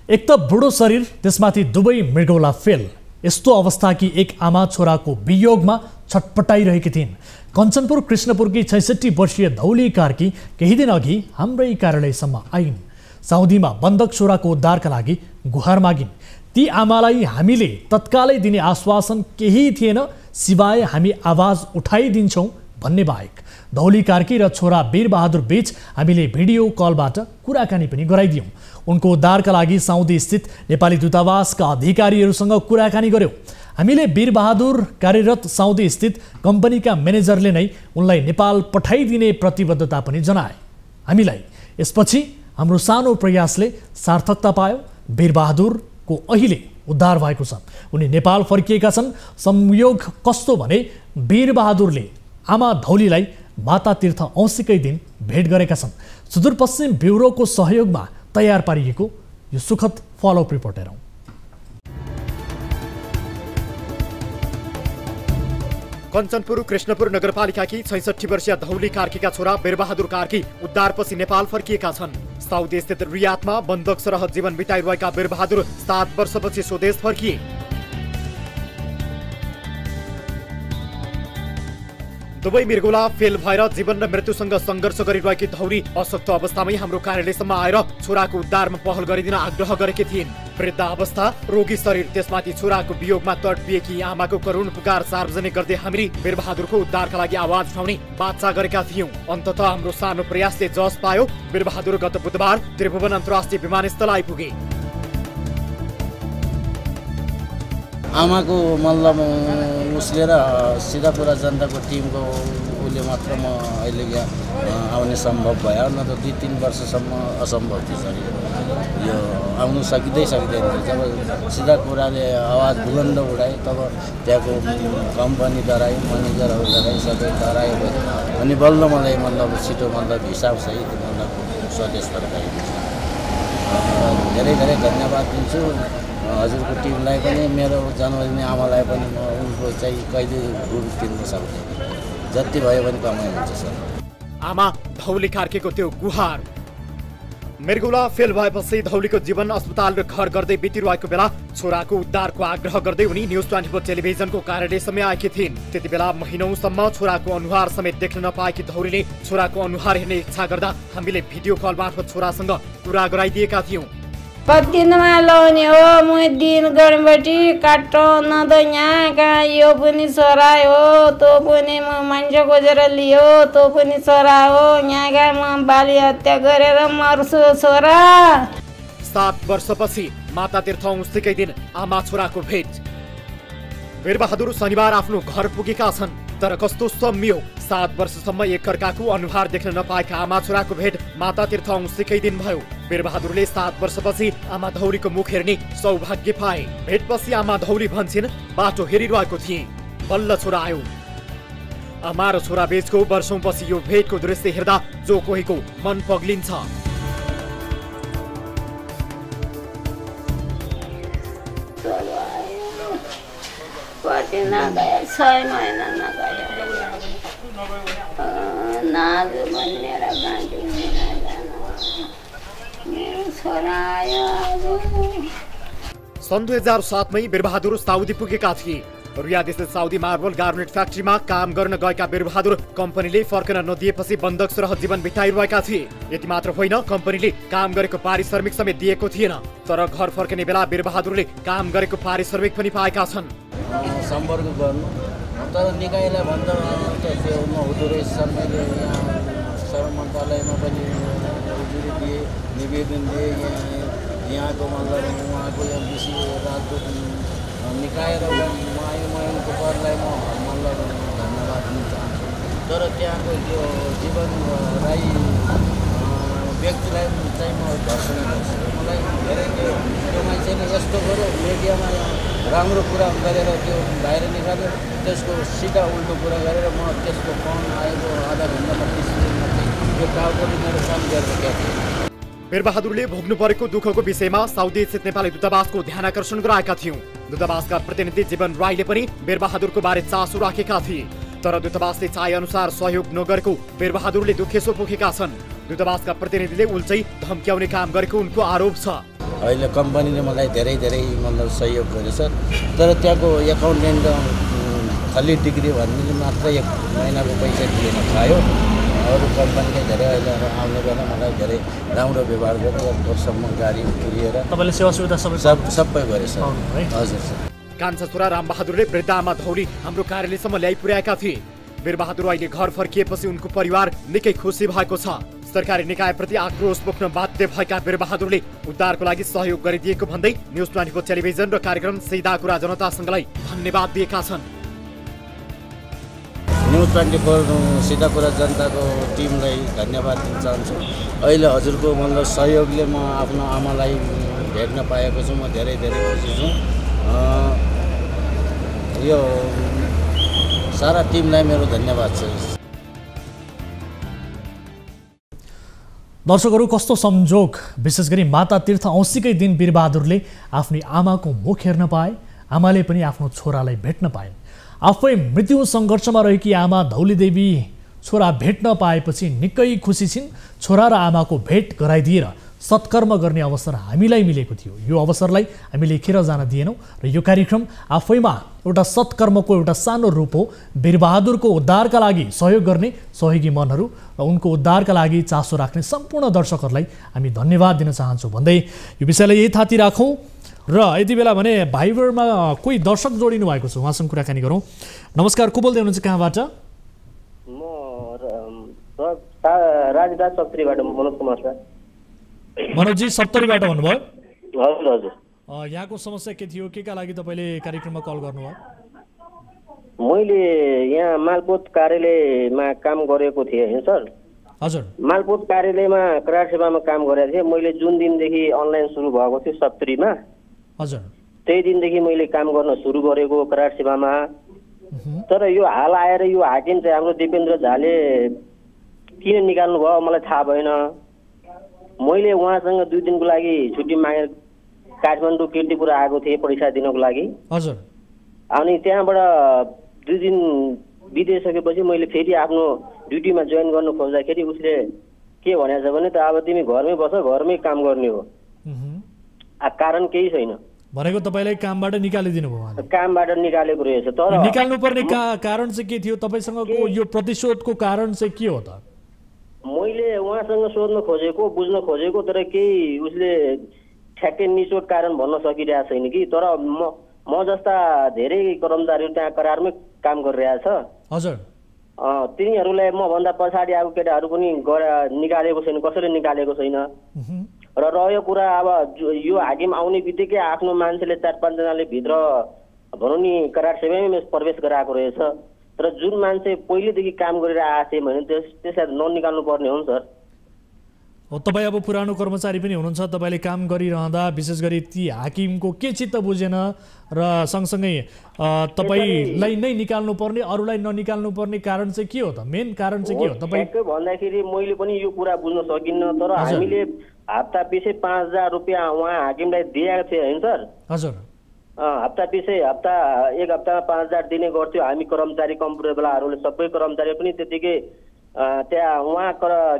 एक त बुढो शरीर त्यसमाथि दुवै मृगौला फेल, यस्तो अवस्था कि एक आमा छोराको वियोगमा छटपटाइरहेकी थिइन्। कञ्चनपुर कृष्णपुरकी 66 वर्षीय धौली कार्की केही दिन अघि हाम्रै कार्यालयसम्म आइन्। साउदीमा बन्धक छोराको उद्धारका लागि गुहार मागिन्। ती आमालाई हामीले तत्कालै दिने आश्वासन केही थिएन, सिवाय हामी आवाज उठाइदिन्छौँ भन्ने बाहेक। धौली कार्की र छोरा वीरबहादुर बीच हामीले भिडियो कलबाट कुराकानी पनि गराइदियौँ। उनको उद्धारका लागि साउदी स्थित नेपाली दूतावासका अधिकारीहरूसँग कुराकानी गर्यौँ। हामीले वीरबहादुर कार्यरत साउदी स्थित कम्पनीका म्यानेजरले नै उनलाई नेपाल पठाइदिने प्रतिबद्धता पनि जनाए। हामीलाई यसपछि हाम्रो सानो प्रयासले सार्थकता पायो। वीरबहादुरको अहिले उद्धार भएको छ। उनी नेपाल फर्किएका छन्। संयोग कस्तो भने वीरबहादुरले आमा धौलीलाई माता तीर्थ औँसीकै दिन भेट गरेका छन्। सुदूरपश्चिम ब्युरोको सहयोगमा तयार पारिएको यो सुखद फलोअप रिपोर्ट हेरौँ। कञ्चनपुर कृष्णपुर नगरपालिकाकी 66 वर्षीय धौली कार्कीका छोरा वीरबहादुर कार्की उद्धारपछि नेपाल फर्किएका छन्। साउदी स्थित रियादमा बन्धक सरह जीवन बिताइरहेका वीरबहादुर 7 वर्षपछि स्वदेश फर्किए। दुवै मृगौला फेल भएर जीवन र मृत्युसँग सङ्घर्ष गरिरहेकी धौली अशक्त अवस्थामै हाम्रो कार्यालयसम्म आएर छोराको उद्धारमा पहल गरिदिन आग्रह गरेकी थिइन्। वृद्ध अवस्था, रोगी शरीर, त्यसमाथि छोराको वियोगमा तडपिएकी आमाको करुण पुकार सार्वजनिक गर्दै हामी वीरबहादुरको उद्धारका लागि आवाज उठाउने बाचा गरेका थियौँ। अन्ततः हाम्रो सानो प्रयासले जस पायो। वीरबहादुर गत बुधबार त्रिभुवन अन्तर्राष्ट्रिय विमानस्थल आइपुगे। आमाको मतलब उसले र सिधापुरा जनताको टिमको उसले मात्र म अहिले यहाँ आउने सम्भव भयो, न त 2-3 वर्षसम्म असम्भव थियो सर। यो आउनु सकिँदैन जब सिधापुराले आवाज बुलन्द उठाए तब त्यहाँको कम्पनी डरायो, म्यानेजरहरू डरायो, सबै डरायो अनि बल्ल मलाई मतलब छिटो मतलब हिसाबसहित मतलब स्वदेश फर्काएको छ। धेरै धेरै धन्यवाद दिन्छु हजुरको टिमलाई पनि, मेरो जन्मदिने आमालाई पनि। म उनको चाहिँ कहिले गुरु तिर्न सक्दैन, जति भयो भने कमाइ हुन्छ सर। आमा धौली कार्कीको त्यो गुहार। मृगौला फेल भएपछि धौलीको जीवन अस्पताल र घर गर्दै बितिरहेको बेला छोराको उद्धारको आग्रह गर्दै उनी न्युज 24 टेलिभिजनको कार्यालयसम्म आएकी थिइन्। त्यति बेला महिनौसम्म छोराको अनुहार समेत देख्न नपाएकी धौलीले छोराको अनुहार हेर्ने इच्छा गर्दा हामीले भिडियो कल मार्फत छोरासँग कुरा गराइदिएका थियौँ। पत्किनमा लाउने हो म दिन गणपति काटो न त यहाँ कहाँ यो पनि छोरा हो, तँ पनि म मान्छे खोजेर लियो, तँ पनि छोरा हो, यहाँ कहाँ म बाली हत्या गरेर मर्छु छोरा। 7 वर्षपछि माता तीर्थ औँसीकै दिन आमा छोराको भेट। वीरबहादुर शनिबार आफ्नो घर पुगेका छन्, तर कस्तो सम्मियो। 7 वर्षसम्म एकअर्काको अनुहार देख्न नपाएका आमा छोराको भेट माता तीर्थ औँसीकै दिन भयो। वीरबहादुरले 7 वर्षपछि आमा धौलीको मुख हेर्ने सौभाग्य पाए। भेटपछि आमा धौली भन्छन्, बाटो हेरिरहेको थिएँ, बल्ल छोरा आयो। आमा र छोरा बीचको वर्षौंपछि यो भेटको दृश्य हेर्दा जो कोहीको मन पग्लिन्छ। सन् 2007मै वीरबहादुर साउदी पुगेका थिए। रियाद स्थित साउदी मार्बल गार्मेन्ट फ्याक्ट्रीमा काम गर्न गएका वीरबहादुर कम्पनीले फर्कन नदिएपछि बन्धक सरह जीवन बिताइरहेका थिए। यति मात्र होइन, कम्पनीले काम गरेको पारिश्रमिक समेत दिएको थिएन। तर घर फर्कने बेला वीरबहादुरले काम गरेको पारिश्रमिक पनि पाएका छन्। सम्पर्क गर्नु तर निकायलाई भन्दा त्यो नहुँदो रहेछ। मैले यहाँ श्रम मन्त्रालयमा पनि उजुरी दिएँ, निवेदन दिएँ। यहाँको मतलब उहाँको एमबिसी राजदूत निकाय र उनको पदलाई म मतलब धन्यवाद दिन चाहन्छु। तर त्यहाँको त्यो जीवन राई व्यक्तिलाई चाहिँ म भर्सना गर्छु। मलाई धेरै त्यो मान्छेले यस्तो गर्यो, मिडियामा राम्रो कुरा गरेर त्यो बाहिर निकाल्यो, त्यसको सिधा उल्टो कुरा गरेर म त्यसको फोन आएको आधा घन्टामा 30 मिनटमा चाहिँ यो टाउकोले मेरो काम गरेर क्या थिएँ। वीरबहादुरले भोग्नु परेको दुःखको विषयमा साउदी स्थित नेपाली दूतावासको ध्यान आकर्षण गराएका थियौँ। दूतावासका प्रतिनिधि जीवन राईले पनि वीरबहादुरको बारे चासो राखेका थिए। तर दूतावासले चाहे अनुसार सहयोग नगरेको वीरबहादुरले दुखेसो पोखेका छन्। दूतावासका प्रतिनिधिले उल्टै धम्क्याउने काम गरेको उनको आरोप छ। अहिले कम्पनीले मलाई धेरै मतलब सहयोग गरेछ। तर त्यहाँको एकाउन्टेन्ट खाली डिग्री भन्ने मात्र 1 महिनाको पैसा दिएन खायो। अरू कम्पनीले धेरै अहिले आउने बेला मलाई धेरै राम्रो व्यवहार गरेर 1 वर्षसम्म गाडी पुर्याएर तपाईँले सेवा सुविधा सबै गरेछ। हजुर सर। कान्छा छोरा रामबहादुरले वृद्ध आमा धौली हाम्रो कार्यालयसम्म ल्याइ पुर्याएका थिए। वीरबहादुर अहिले घर फर्किएपछि उनको परिवार निकै खुसी भएको छ। सरकारी निकायप्रति आक्रोश बोक्न बाध्य भएका वीरबहादुरले उद्धारको लागि सहयोग गरिदिएको भन्दै न्युज 24 टेलिभिजन र कार्यक्रम सिधा कुरा जनतासँगलाई धन्यवाद दिएका छन्। न्युज 24 सिधा कुरा जनताको टिमलाई धन्यवाद दिन चाहन्छु। अहिले हजुरको मतलब सहयोगले म आफ्नो आमालाई भेट्न पाएको छु। म धेरै खुसी छु। यो सारा टिमलाई मेरो धन्यवाद छ। दर्शकहरू, कस्तो संजोग! विशेष गरी माता तीर्थ औँसीकै दिन वीरबहादुरले आफ्नी आमाको मुख हेर्न पाए, आमाले पनि आफ्नो छोरालाई भेट्न पाइन्। आफै मृत्यु सङ्घर्षमा रहेकी आमा धौलीदेवी छोरा भेट्न पाएपछि निकै खुसी छिन्। छोरा र आमाको भेट गराइदिएर सत्कर्म गर्ने अवसर हामीलाई मिलेको थियो। यो अवसरलाई हामी लेखेर जान दिएनौँ र यो कार्यक्रम आफैमा एउटा सत्कर्मको एउटा सानो रूप हो। वीरबहादुरको उद्धारका लागि सहयोग गर्ने सहयोगी मनहरू र उनको उद्धारका लागि चासो राख्ने सम्पूर्ण दर्शकहरूलाई हामी धन्यवाद दिन चाहन्छौँ भन्दै यो विषयलाई यही थाती राखौँ। र यति बेला भने भाइबरमा कोही दर्शक जोडिनु भएको छ, उहाँसँग कुराकानी गरौँ। नमस्कार, को बोल्दै हुनुहुन्छ, कहाँबाट? म राजदास सप्तरीबाट मनोज कुमार सर। मनोजी सप्तरीबाट भन्नुभयो? हजुर हजुर। यहाँको समस्या के थियो, के का लागि तपाईँले कार्यक्रममा कल गर्नुभयो? मैले यहाँ मालपोत कार्यालयमा काम गरेको थिएँ होइन सर। हजुर। मालपोत कार्यालयमा करार सेवामा काम गरेको थिएँ। मैले जुन दिनदेखि अनलाइन सुरु भएको थियो सप्तरीमा, हजुर, त्यही दिनदेखि मैले काम गर्न सुरु गरेको करार सेवामा। तर यो हाल आएर यो हाकिम चाहिँ हाम्रो दिपेन्द्र झाले किन निकाल्नु भयो मलाई थाहा भएन। मैले उहाँसँग 2 दिनको लागि छुट्टी मागेर काठमाडौँ कीर्तिपुर आएको थिएँ परीक्षा दिनको लागि। हजुर। अनि त्यहाँबाट 2 दिन बितिसकेपछि मैले फेरि आफ्नो ड्युटीमा जोइन गर्नु खोज्दाखेरि उसले के भनेछ भने त अब तिमी घरमै बस, घरमै काम गर्ने हो, कारण केही छैन भनेको। तपाईँलाई कामबाट निकालिदिनु भयो? कामबाट निकालेको रहेछ। तर निकाल्नुपर्ने कारण चाहिँ के थियो तपाईँसँगको? यो प्रतिशोधको कारण चाहिँ के हो त? मैले उहाँसँग सोध्न खोजेको, बुझ्न खोजेको, तर केही उसले ठ्याक्कै निचोट कारण भन्न सकिरहेको छैन कि। तर म जस्ता धेरै कर्मचारीहरू त्यहाँ करारमै काम गरिरहेछ। हजुर। तिनीहरूलाई मभन्दा पछाडि आएको केटाहरू पनि निकालेको छैन, कसैले निकालेको छैन। र रह्यो कुरा अब यो हाकिम आउने बित्तिकै आफ्नो मान्छेले 4-5 जनाले भित्र भनौँ नि करार सेवामै प्रवेश गराएको रहेछ। तर जुन मान्छे पहिलेदेखि काम गरेर आएको भने त्यसलाई ननिकाल्नु पर्ने हो नि सर। हो, तपाईँ अब पुरानो कर्मचारी पनि हुनुहुन्छ। तपाईँले काम गरिरहँदा विशेष गरी ती हाकिमको के चित्त बुझेन र सँगसँगै तपाईँलाई नै निकाल्नु पर्ने, अरूलाई ननिकाल्नु पर्ने कारण चाहिँ के हो त? मेन कारण चाहिँ के हो तपाईँ भन्दाखेरि? मैले पनि यो कुरा बुझ्न सकिन्न। तर हामीले हप्ता पछि 5,000 रुपियाँ उहाँ हाकिमलाई दिएका थिए होइन सर। हजुर। हप्ता पछि एक हप्तामा 5,000 दिने गर्थ्यो हामी कर्मचारी कम्प्युटरवालाहरूले। सबै कर्मचारी पनि त्यतिकै त्यहाँ उहाँ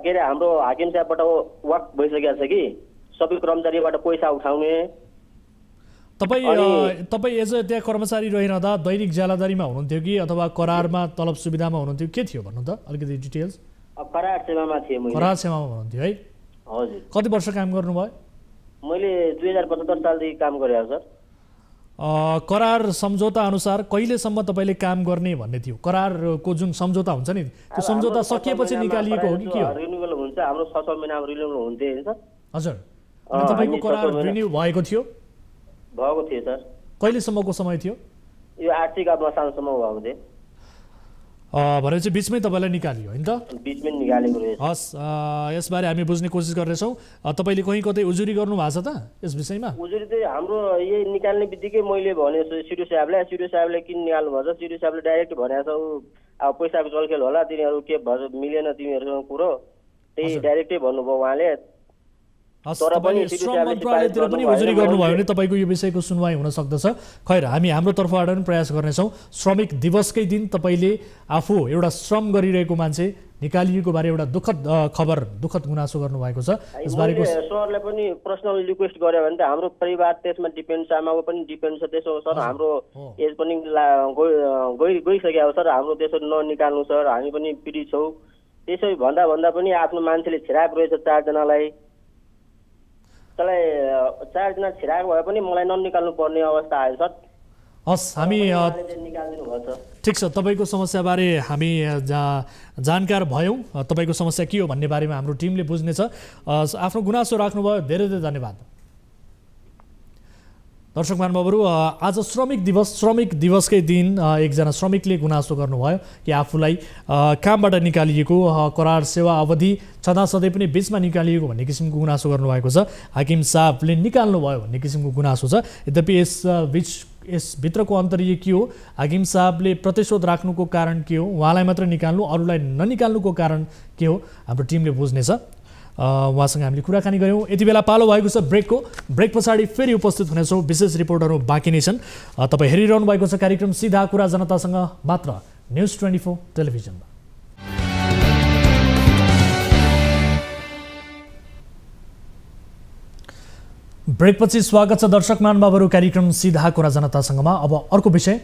के अरे हाम्रो हाकिम साहबबाट वाक भइसकेको छ कि सबै कर्मचारीबाट पैसा उठाउने। तपाईँ एज त्यहाँ कर्मचारी रहिरहँदा दैनिक ज्यालादारीमा हुनुहुन्थ्यो कि अथवा करारमा तलब सुविधामा हुनुहुन्थ्यो? के थियो भन्नु त अलिकति डिटेल्स? करार सेवामा थिएँ मैले। करार सेवामा हुनुहुन्थ्यो है? हजुर। कति वर्ष काम गर्नुभयो? मैले 2075 सालदेखि काम गरेको सर। करार सम्झौता अनुसार कहिलेसम्म तपाईँले काम गर्ने भन्ने थियो? करारको जुन सम्झौता हुन्छ नि, त्यो सम्झौता सकिएपछि निकालिएको हो कि के हो? रिन्युअल हुन्छ हाम्रो 6 महिनामा रिन्युअल हुन्थ्यो होइन सर। हजुर। अनि तपाईँको करार रिन्यू भएको थियो? भएको थियो सर। कहिलेसम्मको समय थियो? यो आर्थिक अवसानसम्म भएको थियो। भनेपछि बिचमै तपाईँलाई निकालियो होइन त? बिचमै निकालेको रहेछ। हस्, यसबारे हामी बुझ्ने कोसिस गर्नेछौँ। तपाईँले कहीँ कतै उजुरी गर्नु भएको छ त यस विषयमा? उजुरी चाहिँ हाम्रो यही निकाल्ने बित्तिकै मैले भने सिडिओ साहबले किन निकाल्नु भन्छ? सिडिओ साहबले डाइरेक्ट भनेको छ अब पैसाको चलखेल होला, तिनीहरू के मिलेन तिमीहरूसँग कुरो, त्यही डाइरेक्टै भन्नुभयो उहाँले। तपाईँले श्रम मन्त्रालयतिर पनि उजुरी गर्नुभयो भने तपाईँको यो विषयको सुनवाई हुन सक्दछ। खैर, हामी हाम्रो तर्फबाट पनि प्रयास गर्नेछौँ। श्रमिक दिवसकै दिन तपाईँले आफू एउटा श्रम गरिरहेको मान्छे निकालिएको बारे एउटा दुःखद खबर, दुःखद गुनासो गर्नुभएको छ। यसबारेको सरले पनि पर्सनल रिक्वेस्ट गर्यो भने त हाम्रो परिवार त्यसमा डिपेन्ड छ, आमाको पनि डिपेन्ड छ। त्यसो सर हाम्रो एज पनि गइसक्यो सर, हाम्रो त्यसो ननिकाल्नु सर, हामी पनि पीडित छौँ। त्यसै भन्दा पनि आफ्नो मान्छेले छिराएको रहेछ 4 जनालाई। त्यसलाई 4 जना छिराएको भए पनि मलाई ननिकाल्नु पर्ने अवस्था आयो सर। हस्, हामी ठिक छ, तपाईँको समस्याबारे हामी जानकार भयौँ। तपाईँको समस्या के हो भन्ने बारेमा हाम्रो टिमले बुझ्नेछ। आफ्नो गुनासो राख्नुभयो, धेरै धेरै धन्यवाद। दर्शक महानुभावहरू, आज श्रमिक दिवसकै दिन एकजना श्रमिकले गुनासो गर्नुभयो कि आफूलाई कामबाट निकालिएको, करार सेवा अवधि छँदा सधैँ पनि बिचमा निकालिएको भन्ने किसिमको गुनासो गर्नुभएको छ। हाकिम साहबले निकाल्नुभयो भन्ने किसिमको गुनासो छ। यद्यपि यसभित्रको अन्तर्य के हो, हाकिम साहबले प्रतिशोध राख्नुको कारण के हो, उहाँलाई मात्र निकाल्नु, अरूलाई ननिकाल्नुको कारण के हो, हाम्रो टिमले बुझ्नेछ। उहाँसँग हामीले कुराकानी गऱ्यौँ। यति बेला पालो भएको छ ब्रेकको। ब्रेक पछाडि फेरि उपस्थित हुनेछौँ। विशेष रिपोर्टहरू बाँकी नै छन्। तपाईँ हेरिरहनु भएको छ कार्यक्रम सीधा कुरा जनतासँग, मात्र न्युज 24 टेलिभिजनमा। ब्रेकपछि स्वागत छ दर्शक महानुभावहरू कार्यक्रम सीधा कुरा जनतासँगमा। अब अर्को विषय,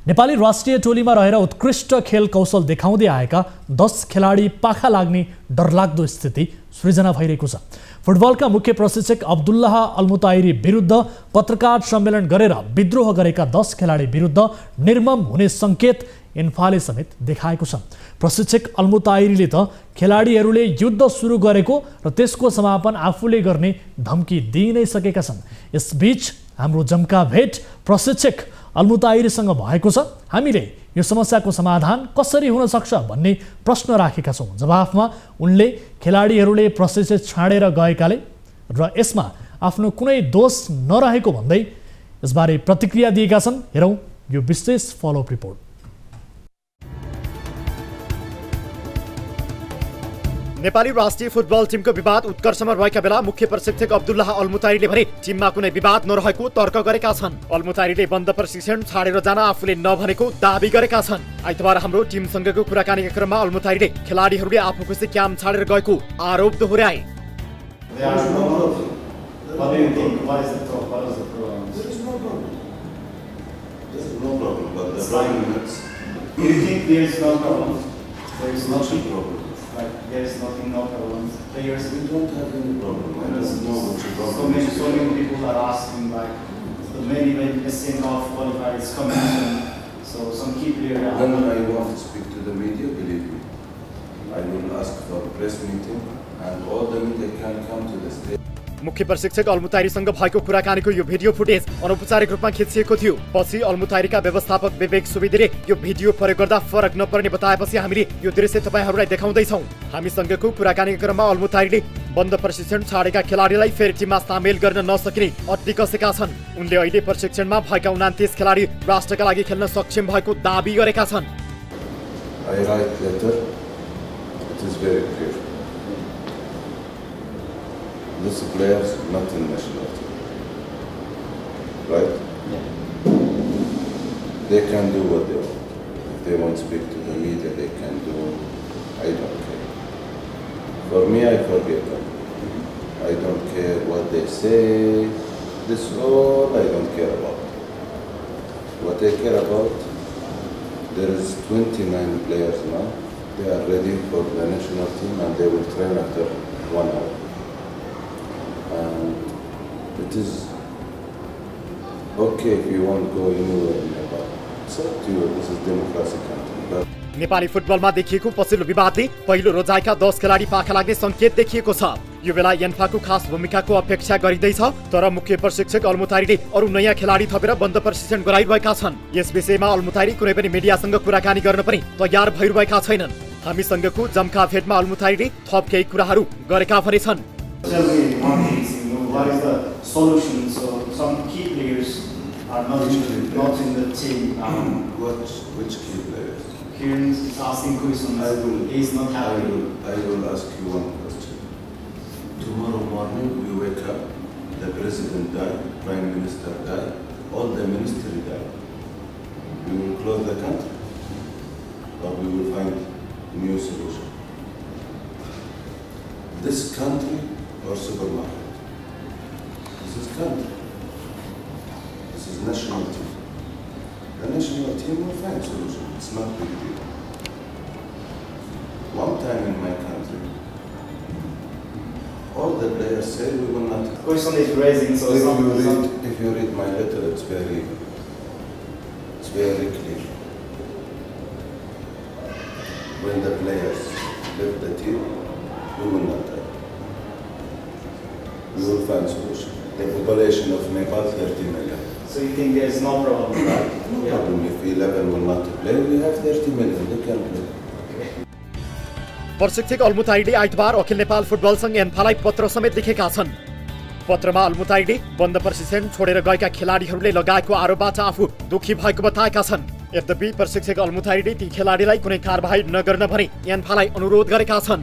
नेपाली राष्ट्रिय टोलीमा रहेर उत्कृष्ट खेल कौशल देखाउँदै आएका 10 खेलाडी पाखा लाग्ने डरलाग्दो स्थिति सृजना भइरहेको छ। फुटबलका मुख्य प्रशिक्षक अब्दुल्लाह अल्मुताइरी विरुद्ध पत्रकार सम्मेलन गरेर विद्रोह गरेका 10 खेलाडी विरुद्ध निर्मम हुने सङ्केत इन्फाले समेत देखाएको छ। प्रशिक्षक अल्मुताइरीले त खेलाडीहरूले युद्ध सुरु गरेको र त्यसको समापन आफूले गर्ने धम्की दिइ नै सकेका छन्। यसबीच हाम्रो जम्का भेट प्रशिक्षक अल्मुताइरीसँग भएको छ। हामीले यो समस्याको समाधान कसरी हुन सक्छ भन्ने प्रश्न राखेका छौँ। जवाफमा उनले खेलाडीहरूले प्रशिक्षक छाडेर गएकाले र यसमा आफ्नो कुनै दोष नरहेको भन्दै यसबारे प्रतिक्रिया दिएका छन्। हेरौँ यो विशेष फलोअप रिपोर्ट। नेपाली राष्ट्रिय फुटबल टिमको विवाद उत्कर्षमा रहेका बेला मुख्य प्रशिक्षक अब्दुल्लाह अल्मुताइरीले भने टिममा कुनै विवाद नरहेको तर्क गरेका छन्। अल्मुताइरीले बन्द प्रशिक्षण छाडेर जान आफूले नभनेको दाबी गरेका छन्। आइतबार हाम्रो टिमसँगको कुराकानीका क्रममा अल्मुताइरीले खेलाडीहरूले आफू खुसी क्याम्प छाडेर गएको आरोप दोहोर्याए। There is nothing, no problem. Players, we don't have any problem. So many people are asking, like, the many SN of qualified is coming. So some key players. When I want to speak to the media, believe me, I will ask for a press meeting, and all the media can come to the stage. मुख्य प्रशिक्षक अल्मुताइरीसँग भएको कुराकानीको यो भिडियो फुटेज अनौपचारिक रूपमा खिचिएको थियो। पछि अल्मुताइरीका व्यवस्थापक विवेक सुवेदीले यो भिडियो प्रयोग गर्दा फरक नपर्ने बताएपछि हामीले यो दृश्य तपाईहरुलाई देखाउँदैछौँ। हामीसँगको कुराकानीको क्रममा अल्मुताइरीले बन्द प्रशिक्षण छाडेका खेलाडीलाई फेरि टिममा सामेल गर्न नसकिने अड्डी कसेका छन्। उनले अहिले प्रशिक्षणमा भएका 29 खेलाडी राष्ट्रका लागि खेल्न सक्षम भएको दाबी गरेका छन्। I write letter. It is very clear. These players not in national team, right? Yeah. They can do what they want. If they want to speak to the media, they can do. I don't care. For me, I forget them. I don't care what they say. This all I don't care about. What I care about, there is 29 players now. They are ready for the national team and they will train after 1 hour. And it is okay if you want to go anywhere in Nepal. It's up to you. This is democratic country. But Nepali फुटबलमा देखिएको पछिल्लो विवादले पहिलो रोजाइका 10 खेलाडी पाखा लाग्ने संकेत देखिएको छ। यो बेला यन्फाको खास भूमिकाको अपेक्षा गरिँदैछ, तर मुख्य प्रशिक्षक अल्मुताइरीले अरू नयाँ खेलाडी थपेर बन्द प्रशिक्षण गराइरहेका छन्। यस विषयमा अल्मुताइरी कुनै पनि मिडियासँग कुराकानी गर्न पनि तयार भइरहेका छैनन्। हामीसँगको जम्का भेटमा अल्मुताइरीले थप केही कुराहरू गरेका भने छन्। Tell me one thing, what is the solution? So some key players are not in the team. which key players? Kieran is asking questions. He is not happy. I will ask you one question. Tomorrow morning we wake up, the president died, prime minister died, all the ministry died. We will close the country, or we will find a new solution. this country or supermarket? This is country. This is national team. The national team will find solution. It's not big deal. One time in my country, all the players say we will not. Question is raising, so if you read my letter, it's very clear. When the players left the team, we will not die. We will find solution. The population of Nepal, 30 million. So you think there is no problem, right? No problem. If 11 will not play, we have 30 million. They can play. प्रशिक्षक अल्मुताइडी आइतबार अखिल नेपाल फुटबल संघ एन्फालाई पत्र समेत लेखेका छन्। पत्रमा अल्मुताइडी बन्द प्रशिक्षण छोडेर गएका खेलाडीहरूले लगाएको आरोपबाट आफू दुखी भएको बताएका छन्। यद्यपि प्रशिक्षक अल्मुताइडी ती खेलाडीलाई कुनै कारबाही नगर्न भनी एन्फालाई अनुरोध गरेका छन्।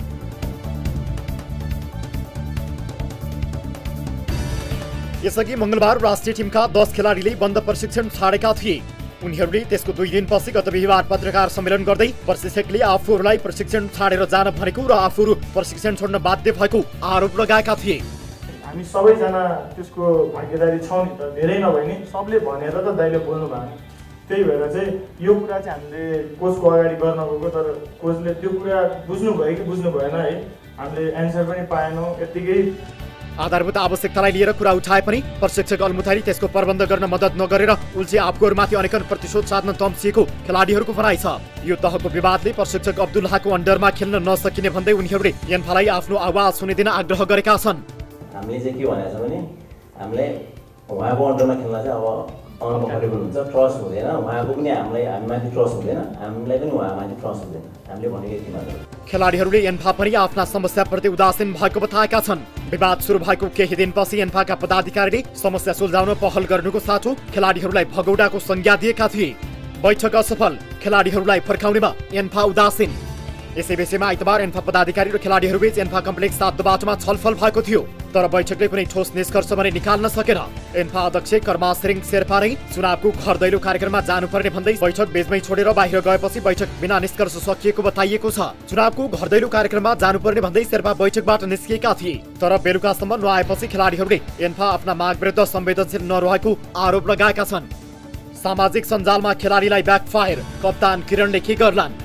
यसअघि मंगलबार राष्ट्रिय टिमका 10 खेलाडीले बन्द प्रशिक्षण छाडेका थिए। उनीहरूले त्यसको 2 दिनपछि गत बिहीबार पत्रकार सम्मेलन गर्दै प्रशिक्षकले आफूहरूलाई प्रशिक्षण छाडेर जान भनेको र आफूहरू प्रशिक्षण छोड्न बाध्य भएको आरोप लगाएका थिए। हामी सबैजना त्यसको भागीदारी छौँ नि त, धेरै नभए नि सबले भनेर त दाइले बोल्नु भएको। त्यही भएर चाहिँ यो कुरा चाहिँ हामीले कोचको अगाडि गर्न गएको, तर कोचले त्यो कुरा बुझ्नु भयो कि बुझ्नु भएन है, हामीले एन्सर पनि पाएनौँ। यतिकै आधारभूत आवश्यकतालाई लिएर कुरा उठाए पनि प्रशिक्षक अल्मुताइडी त्यसको प्रबन्ध गर्न मद्दत नगरेर उल्टे आफूहरूमाथि अनेकन प्रतिशोध साध्न तम्सिएको खेलाडीहरूको भनाइ छ। यो तहको विवादले प्रशिक्षक अब्दुल्लाहको अन्डरमा खेल्न नसकिने भन्दै उनीहरूले एन्फालाई आफ्नो आवाज सुनिदिन आग्रह गरेका छन्। हामीले चाहिँ के भनेको छ भने हामीले उहाँको अन्डरमा खेल्न चाहिँ अब अनकम्फर्टेबल हुन्छ, ट्रस्ट हुँदैन, उहाँको पनि हामीमाथि ट्रस्ट हुँदैन, हामीलाई पनि उहाँमाथि ट्रस्ट हुँदैन, हामीले भनेको यति मात्र। खेलाडीहरूले एन्फा पनि आफ्ना समस्याप्रति उदासीन भएको बताएका छन्। विवाद सुरु भएको केही दिनपछि एन्फाका पदाधिकारीले समस्या सुल्झाउन पहल गर्नुको साथो खेलाडीहरूलाई भगौडाको संज्ञा दिएका थिए। बैठक असफल, खेलाडीहरूलाई फर्काउनेमा एन्फा उदासीन। यसै विषयमा आइतबार एन्फा पदाधिकारी र खेलाडीहरूबीच एन्फा कम्प्लेक्स 7 बाटोमा छलफल भएको थियो, तर बैठकले कुनै ठोस निष्कर्ष भने निकाल्न सकेन। एन्फा अध्यक्ष कर्मा सिरिङ शेर्पा नै चुनावको घर दैलो कार्यक्रममा जानुपर्ने भन्दै बैठक बेजमै छोडेर बाहिर गएपछि बैठक बिना निष्कर्ष सकिएको बताइएको छ। चुनावको घर दैलो कार्यक्रममा जानुपर्ने भन्दै शेर्पा बैठकबाट निस्किएका थिए, तर बेलुकासम्म नआएपछि खेलाडीहरूले एन्फा आफ्ना माग विरुद्ध संवेदनशील नरहेको आरोप लगाएका छन्। सामाजिक सञ्जालमा खेलाडीलाई ब्याकफायर, कप्तान किरणले के गर्लान्?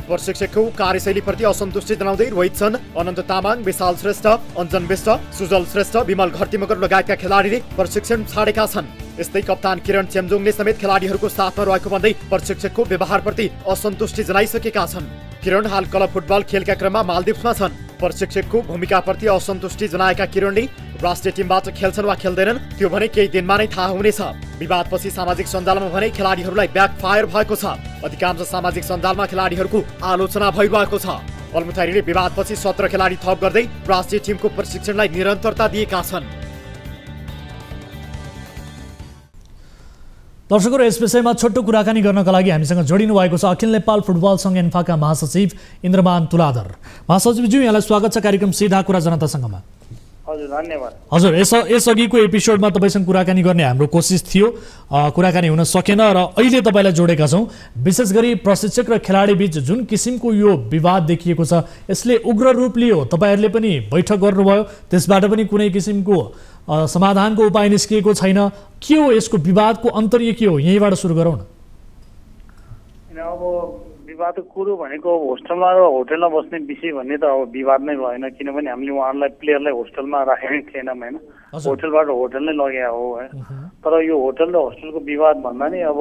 प्रशिक्षकको कार्यशैलीप्रति असन्तुष्टि जनाउँदै रोहित सन, अनन्त तामाङ, विशाल श्रेष्ठ, अञ्जन विष्ट, सुजल श्रेष्ठ, विमल घरतीमगर लगायतका खेलाडीले प्रशिक्षण छाडेका छन्। यस्तै कप्तान किरण चेम्जोङले समेत खेलाडीहरूको साथमा रहेको भन्दै प्रशिक्षकको व्यवहारप्रति असन्तुष्टि जनाइसकेका छन्। किरण हाल क्लब फुटबल खेलका क्रममा मालदिप्समा छन्। प्रशिक्षकको भूमिकाप्रति असन्तुष्टि जनाएका किरणले राष्ट्रिय टिमबाट खेल्छन् वा खेल्दैनन् त्यो भने केही दिनमा नै थाहा हुनेछ। विवादपछि सामाजिक सञ्जालमा भने खेलाडीहरूलाई ब्याकफायर भएको छ। अधिकांश सामाजिक सञ्जालमा खेलाडीहरूको आलोचना भइरहेको छ। अल्मुताइडीले विवादपछि 17 खेलाडी थप गर्दै राष्ट्रिय टिमको प्रशिक्षणलाई निरन्तरता दिएका छन्। दर्शकहरू, यस विषयमा छोटो कुराकानी गर्नका लागि हामीसँग जोडिनु भएको छ अखिल नेपाल फुटबल संघ एन्फाका महासचिव इन्द्रमान तुलाधर। महासचिवज्यू, यहाँलाई स्वागत छ कार्यक्रम सीधा कुरा जनतासँगमा। हजुर, धन्यवाद। हजुर, यसअघिको एपिसोडमा तपाईँसँग कुराकानी गर्ने हाम्रो कोसिस थियो, कुराकानी हुन सकेन र अहिले तपाईँलाई जोडेका छौँ। विशेष गरी प्रशिक्षक र खेलाडी बीच जुन किसिमको यो विवाद देखिएको छ यसले उग्र रूप लियो। तपाईँहरूले पनि बैठक गर्नुभयो, त्यसबाट पनि कुनै किसिमको समाधानको उपाय निस्किएको छैन। के हो यसको विवादको अन्तर्य के हो? यहीँबाट सुरु गरौँ न। अब विवादको कुरो भनेको होस्टेलमा र होटलमा बस्ने विषय भन्ने त अब विवाद नै भएन, किनभने हामीले उहाँहरूलाई प्लेयरलाई होस्टेलमा राखेकै थिएनौँ होइन, होटलबाट होटल नै लगे हो है। तर यो होटल र होस्टेलको विवाद भन्दा नि अब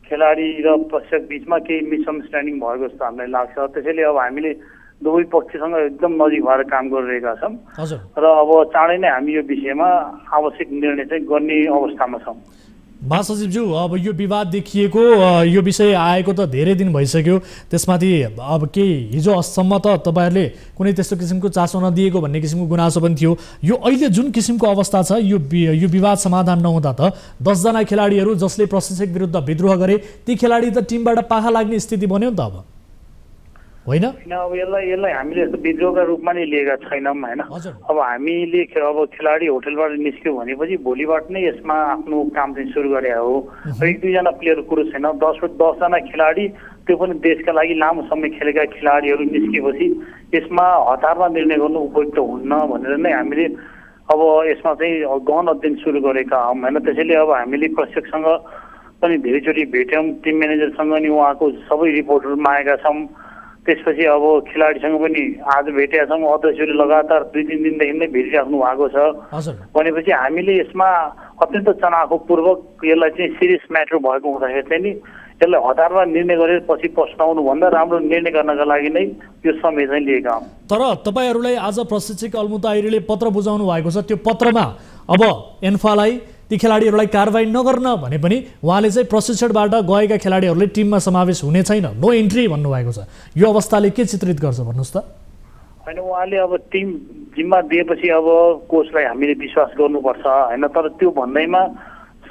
खेलाडी र प्रशिक्षक बिचमा केही मिसअन्डरस्ट्यान्डिङ भएको जस्तो हामीलाई लाग्छ। त्यसैले अब हामीले दुवै पक्षसँग एकदम नजिक भएर काम गरिरहेका छौँ र अब चाँडै नै हामी यो विषयमा आवश्यक निर्णय चाहिँ गर्ने अवस्थामा छौँ। महासचिवज्यू, अब यो विवाद देखिएको, यो विषय आएको त धेरै दिन भइसक्यो, त्यसमाथि अब केही हिजोसम्म त तपाईँहरूले कुनै त्यस्तो किसिमको चासो नदिएको भन्ने किसिमको गुनासो पनि थियो। यो अहिले जुन किसिमको अवस्था छ, यो विवाद समाधान नहुँदा त 10 जना खेलाडीहरू जसले प्रशिक्षक विरुद्ध विद्रोह गरे ती खेलाडी त टिमबाट पाखा लाग्ने स्थिति बन्यो नि त। अब होइन? अब यसलाई हामीले यस्तो विद्रोहका रूपमा नै लिएका छैनौँ होइन। अब हामीले अब खेलाडी होटलबाट निस्क्यो भनेपछि भोलिबाट नै यसमा आफ्नो काम चाहिँ सुरु गरे हो। एक दुईजना प्लेयर कुरो छैन, 10जना खेलाडी, त्यो पनि देशका लागि लामो समय खेलेका खेलाडीहरू निस्केपछि यसमा हतारमा निर्णय गर्नु उपयुक्त हुन्न भनेर नै हामीले अब यसमा चाहिँ गहन अध्ययन सुरु गरेका हौँ होइन। त्यसैले अब हामीले प्रशिक्षकसँग पनि धेरैचोटि भेट्यौँ, टिम म्यानेजरसँग नि उहाँको सबै रिपोर्टहरू मागेका छौँ। त्यसपछि अब खेलाडीसँग पनि आज भेटेका छौँ, अध्यक्षले लगातार 2-3 दिनदेखि नै भेटिराख्नु भएको छ। भनेपछि हामीले यसमा अत्यन्त चनाखोपूर्वक यसलाई चाहिँ सिरियस म्याटर भएको हुँदाखेरि चाहिँ नि यसलाई हतारमा निर्णय गरेर पछि पछुताउनुभन्दा राम्रो निर्णय गर्नका लागि नै यो समय चाहिँ लिएका हौँ। तर तपाईँहरूलाई आज प्रशिक्षक अल्मुता आइरीले पत्र बुझाउनु भएको छ, त्यो पत्रमा अब एन्फालाई ती खेलाडीहरूलाई कारवाही नगर्न भने पनि उहाँले चाहिँ प्रशिक्षणबाट गएका खेलाडीहरूले टिममा समावेश हुने छैन, नो इन्ट्री भन्नुभएको छ। यो अवस्थाले के चित्रित गर्छ भन्नुहोस् त? होइन, उहाँले अब टिम जिम्मा दिएपछि अब कोचलाई हामीले विश्वास गर्नुपर्छ होइन। तर त्यो भन्दैमा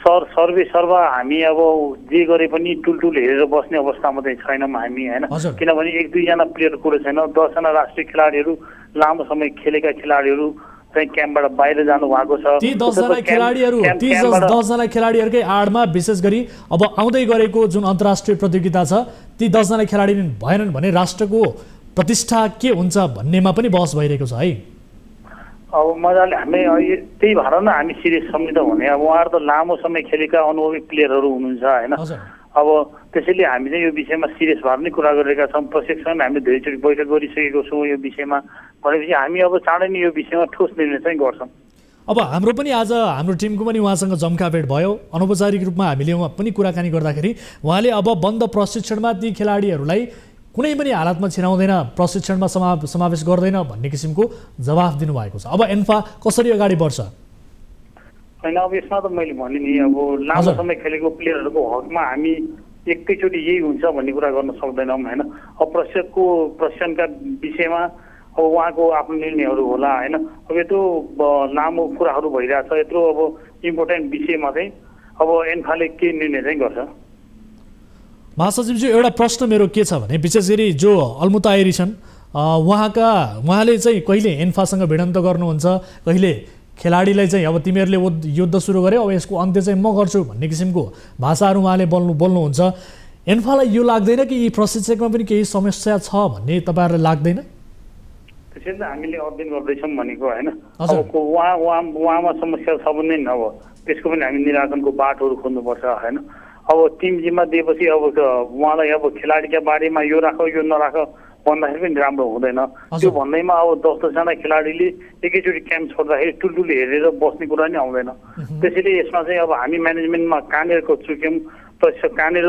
सर्वा हामी अब जे गरे पनि टुलटुल हेरेर बस्ने अवस्थामा चाहिँ छैनौँ हामी होइन। किनभने 1-2जना प्लेयर कुरो छैन, 10जना राष्ट्रिय खेलाडीहरू, लामो समय खेलेका खेलाडीहरू चाहिँ क्याम्पबाट बाहिर जानु भएको छ। ती 10जना खेलाडीहरूकै आडमा विशेष गरी अब आउँदै गरेको जुन अन्तर्राष्ट्रिय प्रतियोगिता छ, ती 10जना खेलाडी भएनन् भने राष्ट्रको प्रतिष्ठा के हुन्छ भन्नेमा पनि बहस भइरहेको छ है। अब मजाले हामी त्यही भएर नै हामी सिरियस सम्झिँदा भने अब उहाँहरू त लामो समय खेलेका अनुभवी प्लेयरहरू हुनुहुन्छ होइन। अब त्यसैले हामी चाहिँ यो विषयमा सिरियस भएर नै कुरा गरिरहेका छौँ। प्रशिक्षण हामीले धेरैचोटि बैठक गरिसकेको छौँ यो विषयमा। भनेपछि हामी अब चाँडै नै यो विषयमा ठोस निर्णय चाहिँ गर्छौँ। अब हाम्रो पनि आज हाम्रो टिमको पनि उहाँसँग जम्का भेट भयो। अनौपचारिक रूपमा हामीले उहाँ पनि कुराकानी गर्दाखेरि उहाँले अब बन्द प्रशिक्षणमा ती खेलाडीहरूलाई कुनै पनि हालतमा छिराउँदैन, प्रशिक्षणमा समावेश गर्दैन भन्ने किसिमको जवाफ दिनुभएको छ। अब एन्फा कसरी अगाडि बढ्छ? होइन, अब यसमा त मैले भने नि अब लामो समय खेलेको प्लेयरहरूको हकमा हामी एकैचोटि यही हुन्छ भन्ने कुरा गर्न सक्दैनौँ होइन। अब प्रशिक्षणका विषयमा अब उहाँको आफ्नो निर्णयहरू होला होइन। अब यत्रो लामो कुराहरू भइरहेछ, यत्रो अब इम्पोर्टेन्ट विषयमा चाहिँ अब एन्फाले के निर्णय चाहिँ गर्छ। महासचिवजी, एउटा प्रश्न मेरो के छ भने विशेष गरी जो अल्मुता आइरी छन् उहाँले चाहिँ कहिले एन्फासँग भिडन्त गर्नुहुन्छ, कहिले खेलाडीलाई चाहिँ अब तिमीहरूले युद्ध सुरु गर्यो अब यसको अन्त्य चाहिँ म गर्छु भन्ने किसिमको भाषाहरू उहाँले बोल्नुहुन्छ। एन्फालाई यो लाग्दैन कि यी प्रशिक्षकमा पनि केही समस्या छ भन्ने तपाईँहरूलाई लाग्दैन? त्यसैले हामीले अध्ययन गर्दैछौँ भनेको होइन। अब उहाँमा समस्या छ भने अब त्यसको पनि हामी निराकरणको बाटोहरू खोज्नुपर्छ होइन। अब टिम जिम्मा दिएपछि अब उहाँलाई अब खेलाडीका बारेमा यो राख यो नराख भन्दाखेरि पनि राम्रो हुँदैन। त्यो भन्दैमा अब 10-10जना खेलाडीले एकैचोटि क्याम्प छोड्दाखेरि टुलटुल हेरेर बस्ने कुरा नै आउँदैन। त्यसैले यसमा चाहिँ अब हामी म्यानेजमेन्टमा कहाँनिर चुक्यौँ, प्रशिक्षक कहाँनिर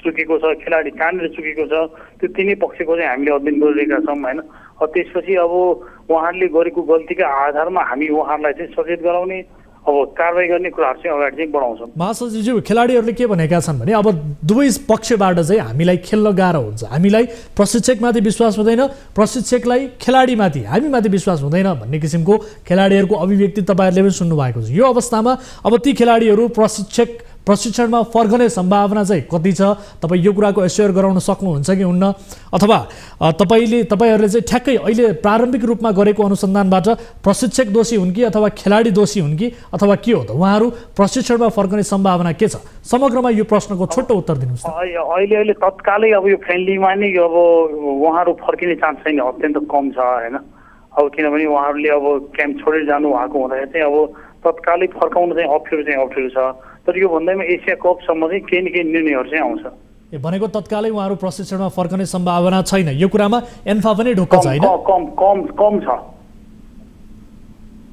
चुकेको छ, खेलाडी कहाँनिर चुकेको छ, त्यो तिनै पक्षको चाहिँ हामीले अध्ययन गरिरहेका छौँ होइन। त्यसपछि अब उहाँहरूले गरेको गल्तीका आधारमा हामी उहाँहरूलाई चाहिँ सचेत गराउने अब कारवाही गर्ने कुराहरू चाहिँ अगाडि चाहिँ बढाउँछौँ। महासचिवज्यू, खेलाडीहरूले के भनेका छन् भने अब दुवै पक्षबाट चाहिँ हामीलाई खेल्न गाह्रो हुन्छ, हामीलाई प्रशिक्षकमाथि विश्वास हुँदैन, प्रशिक्षकलाई खेलाडीमाथि हामीमाथि विश्वास हुँदैन भन्ने किसिमको खेलाडीहरूको अभिव्यक्ति तपाईँहरूले पनि सुन्नुभएको छ। यो अवस्थामा अब ती खेलाडीहरू प्रशिक्षणमा फर्कने सम्भावना चाहिँ कति छ? तपाईँ यो कुराको एस्योर गराउन सक्नुहुन्छ कि हुन्न? अथवा तपाईँहरूले चाहिँ ठ्याक्कै अहिले प्रारम्भिक रूपमा गरेको अनुसन्धानबाट प्रशिक्षक दोषी हुन् कि अथवा खेलाडी दोषी हुन् कि अथवा के हो त? उहाँहरू प्रशिक्षणमा फर्कने सम्भावना के छ? समग्रमा यो प्रश्नको छोटो उत्तर दिनुहोस्। अहिले तत्कालै अब यो फ्रेन्डलीमा नै अब उहाँहरू फर्किने चान्स चाहिँ अत्यन्त कम छ होइन। अब किनभने उहाँहरूले अब क्याम्प छोडेर जानु भएको हुँदाखेरि चाहिँ अब तत्कालै फर्काउनु चाहिँ अप्ठ्यारो छ। तर यो भन्दैमा एसिया कपसम्म चाहिँ केही न केही निर्णयहरू चाहिँ आउँछ। भनेको तत्कालै उहाँहरू प्रशिक्षणमा फर्कने सम्भावना छैन, यो कुरामा एन्फा पनि ढुक्क छ होइन? कम छ,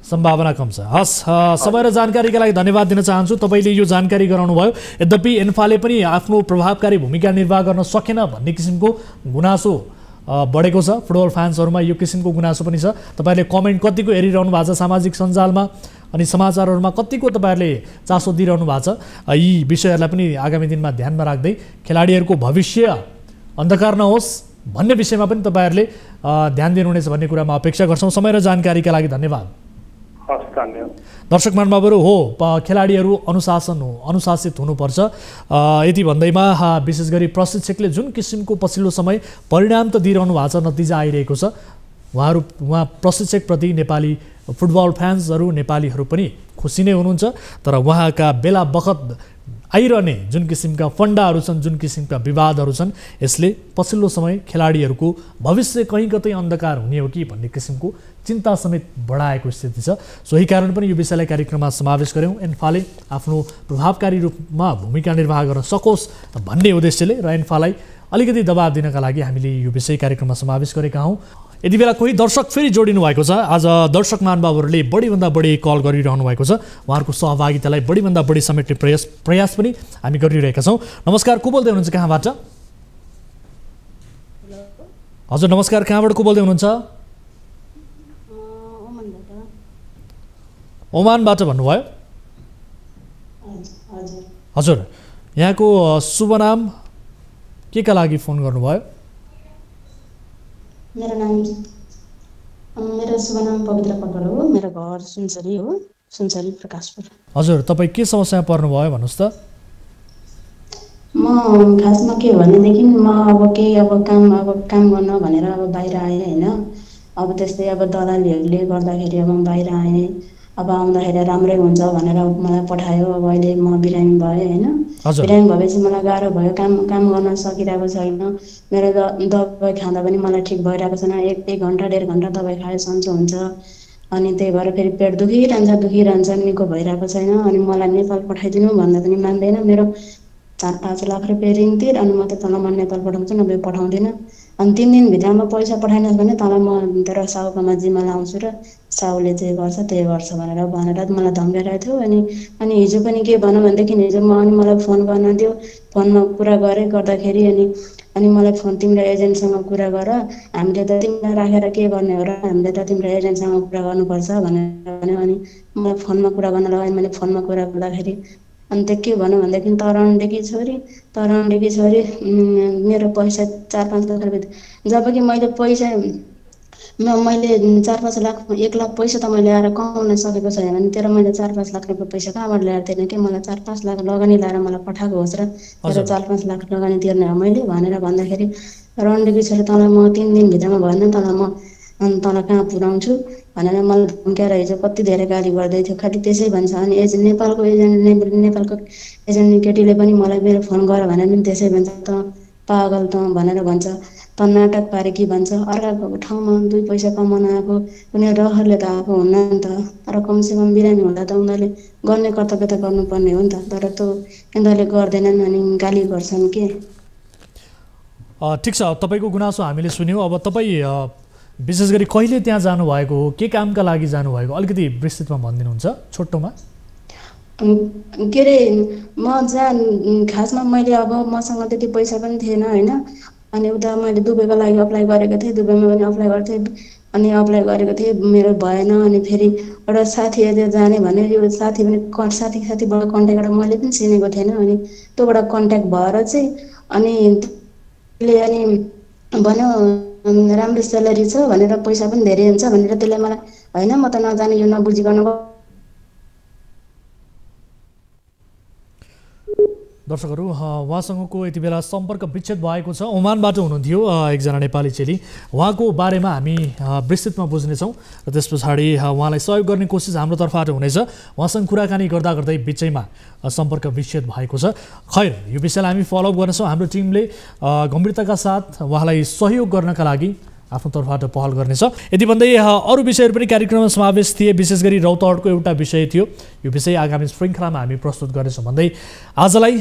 सम्भावना कम छ। हस्, समय र जानकारीका लागि धन्यवाद दिन चाहन्छु। तपाईँले यो जानकारी गराउनु भयो। यद्यपि एन्फाले पनि आफ्नो प्रभावकारी भूमिका निर्वाह गर्न सकेन भन्ने किसिमको गुनासो बढेको छ। फुटबल फ्यान्सहरूमा यो किसिमको गुनासो पनि छ। तपाईँहरूले कमेन्ट कतिको हेरिरहनु भएको छ सामाजिक सञ्जालमा अनि समाचारहरूमा कतिको तपाईँहरूले चासो दिइरहनु भएको छ, यी विषयहरूलाई पनि आगामी दिनमा ध्यानमा राख्दै खेलाडीहरूको भविष्य अन्धकार नहोस् भन्ने विषयमा पनि तपाईँहरूले ध्यान दिनुहुनेछ भन्ने कुरामा अपेक्षा गर्छौँ। समय र जानकारीका लागि धन्यवाद। दर्शक महानुभावहरू हो खेलाडीहरू अनुशासित हुनुपर्छ यति भन्दैमा विशेष गरी प्रशिक्षकले जुन किसिमको पछिल्लो समय परिणाम त दिइरहनु भएको छ, नतिजा आइरहेको छ, उहाँ प्रशिक्षकप्रति नेपाली फुटबल फ्यान्सहरू नेपालीहरू पनि खुसी नै हुनुहुन्छ। तर उहाँका बेला बखत आइरहने जुन किसिमका फन्डाहरू छन्, जुन किसिमका विवादहरू छन्, यसले पछिल्लो समय खेलाडीहरूको भविष्य कहीँ कतै अन्धकार हुने हो कि भन्ने किसिमको चिन्ता समेत बढाएको स्थिति छ। सोही कारण पनि यो विषयलाई कार्यक्रममा समावेश गऱ्यौँ। एन्फाले आफ्नो प्रभावकारी रूपमा भूमिका निर्वाह गर्न सकोस् भन्ने उद्देश्यले र एन्फालाई अलिकति दबाब दिनका लागि हामीले यो विषय कार्यक्रममा समावेश गरेका हौँ। यति बेला कोही दर्शक फेरि जोडिनु भएको छ। आज दर्शक महानुभावहरूले बढीभन्दा बढी कल गरिरहनु भएको छ। उहाँहरूको सहभागितालाई बढीभन्दा बढी समेट्ने प्रयास पनि हामी गरिरहेका छौँ। नमस्कार, को बोल्दै हुनुहुन्छ, कहाँबाट? हजुर नमस्कार, कहाँबाट को बोल्दै हुनुहुन्छ? ओमानबाट भन्नुभयो? हजुर, यहाँको शुभ नाम के का लागि फोन गर्नुभयो? मेरो शुभ नाम पवित्र पटवाल हो। मेरो घर सुनसरी हो, सुनसरी प्रकाशपुर। हजुर, तपाईँ के समस्यामा पर्नुभयो भन्नुहोस् त? म खासमा के भनेदेखि म काम गर्न भनेर बाहिर आएँ होइन। अब त्यस्तै दलालीहरूले गर्दाखेरि म बाहिर आएँ। आउँदाखेरि राम्रै हुन्छ भनेर मलाई पठायो। अब अहिले म बिरामी भएँ होइन। बिरामी भएपछि मलाई गाह्रो भयो, काम गर्न सकिरहेको छैन। मेरो दबाई खाँदा पनि मलाई ठिक भइरहेको छैन। एक घन्टा 1.5 घन्टा दबाई खाए सन्चो हुन्छ। अनि त्यही भएर फेरि पेट दुखिरहन्छ, निको भइरहेको छैन। अनि मलाई नेपाल पठाइदिनु भन्दा पनि मान्दैन। मेरो 4-5 लाख रुपियाँ ऋण तिर, अनि म त तँलाई म नेपाल पठाउँछु, नभए पठाउँदिनँ। अनि 3 दिनभित्रमा पैसा पठाइनस् भने तँलाई म तेरो साउकोमा जिम्मा लाउँछु र साउले जे गर्छ त्यही गर्छ भनेर मलाई धम्काइरहेको थियो। अनि हिजो पनि के भनौँ भनेदेखि हिजो मलाई फोन गर्न दियो। फोनमा कुरा गर्दाखेरि अनि मलाई फोन तिम्रो एजेन्टसँग कुरा गर, हामीले त तिमीलाई राखेर के गर्ने हो र, हामीले त तिम्रो एजेन्टसँग कुरा गर्नुपर्छ भनेर भन्यो। अनि मलाई फोनमा कुरा गर्न लगाएँ। मैले फोनमा कुरा गर्दाखेरि अनि त्यो के भनौँ भनेदेखि तराउनेकी छोरी मेरो पैसा 4-5 लाख रुपियाँ, जबकि मैले 4-5 लाख 1 लाख पैसा त मैले आएर कमाउन सकेको छैन भने तेरो मैले 4-5 लाख रुपियाँ पैसा कहाँबाट ल्याएर तिर्ने कि? मलाई 4-5 लाख लगानी ल्याएर मलाई पठाएको होस् र तेरो 4-5 लाख लगानी तिर्ने हो मैले भनेर भन्दाखेरि रणडेकी छोरी तँलाई म 3 दिनभित्रमा भएन तँलाई कहाँ पुऱ्याउँछु भनेर मलाई धम्काएर हिजो कति धेरै गाली गर्दै थियो। खालि त्यसै भन्छ। अनि नेपालको एजेन्ट केटीले पनि मलाई मेरो फोन गर भनेर पनि त्यसै भन्छ, त पागल त भनेर भन्छ, त नाटक पारे कि भन्छ। अर्काको ठाउँमा 2 पैसा कमाउन आएको कुनै रहरले त आएको हुन्न नि त। तर कमसेकम बिरामी हुँदा त उनीहरूले गर्ने कर्तव्य त गर्नुपर्ने हो नि त। तर त उनीहरूले गर्दैनन् अनि गाली गर्छन् के। ठिक छ, तपाईँको गुनासो हामीले सुन्यौँ। अब तपाईँ विशेष गरी कहिले त्यहाँ जानुभएको हो, के कामका लागि जानुभएको, अलिकति विस्तृतमा भनिदिनुहुन्छ छोटोमा? के अरे म खासमा मैले मसँग त्यति पैसा पनि थिएन होइन। अनि उता मैले दुबईको लागि अप्लाई गरेको थिएँ, दुबईमा पनि अप्लाई गरेको थिएँ। अनि अप्लाई गरेको थिएँ, मेरो भएन। अनि फेरि एउटा साथीहरूले जाने भने यो साथी पनि साथीबाट कन्ट्याक्टबाट मैले पनि चिनेको थिएन। अनि त्योबाट कन्ट्याक्ट भएर चाहिँ अनि भन्यो राम्रो स्यालेरी छ भनेर, पैसा पनि धेरै हुन्छ भनेर। त्यसले मलाई होइन म त नजाने, यो नबुझिकन। दर्शकहरू, उहाँसँगको यति बेला सम्पर्क विच्छेद भएको छ। ओमानबाट हुनुहुन्थ्यो एकजना नेपाली चेली। उहाँको बारेमा हामी विस्तृतमा बुझ्नेछौँ र त्यस पछाडि उहाँलाई सहयोग गर्ने कोसिस हाम्रो तर्फबाट हुनेछ। उहाँसँग कुराकानी गर्दा गर्दै बिचैमा सम्पर्क विच्छेद भएको छ। खैर, यो विषयलाई हामी फलोअप गर्नेछौँ। हाम्रो टिमले गम्भीरताका साथ उहाँलाई सहयोग गर्नका लागि आफ्नो तर्फबाट पहल गर्नेछ। यति भन्दै अरू विषयहरू पनि कार्यक्रममा समावेश थिए। विशेष गरी रौतहटको एउटा विषय थियो। यो विषय आगामी श्रृङ्खलामा हामी प्रस्तुत गर्नेछौँ भन्दै आजलाई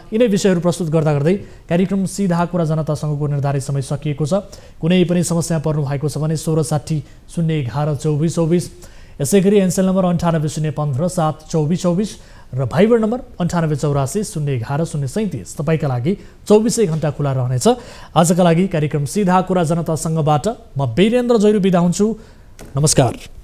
यिनै विषयहरू प्रस्तुत गर्दा गर्दै कार्यक्रम सीधा कुरा जनतासँगको निर्धारित समय सकिएको छ। कुनै पनि समस्या पर्नु भएको छ भने 1660 011 2424, यसै गरी एनसेल नम्बर 98 015 7 2424 र भाइबर नम्बर 9884 011 037 तपाईँका लागि 24 घण्टा खुला रहनेछ। आजका लागि कार्यक्रम सीधा कुरा जनतासँगबाट म वीरेन्द्र जैरू बिदा हुन्छु। नमस्कार।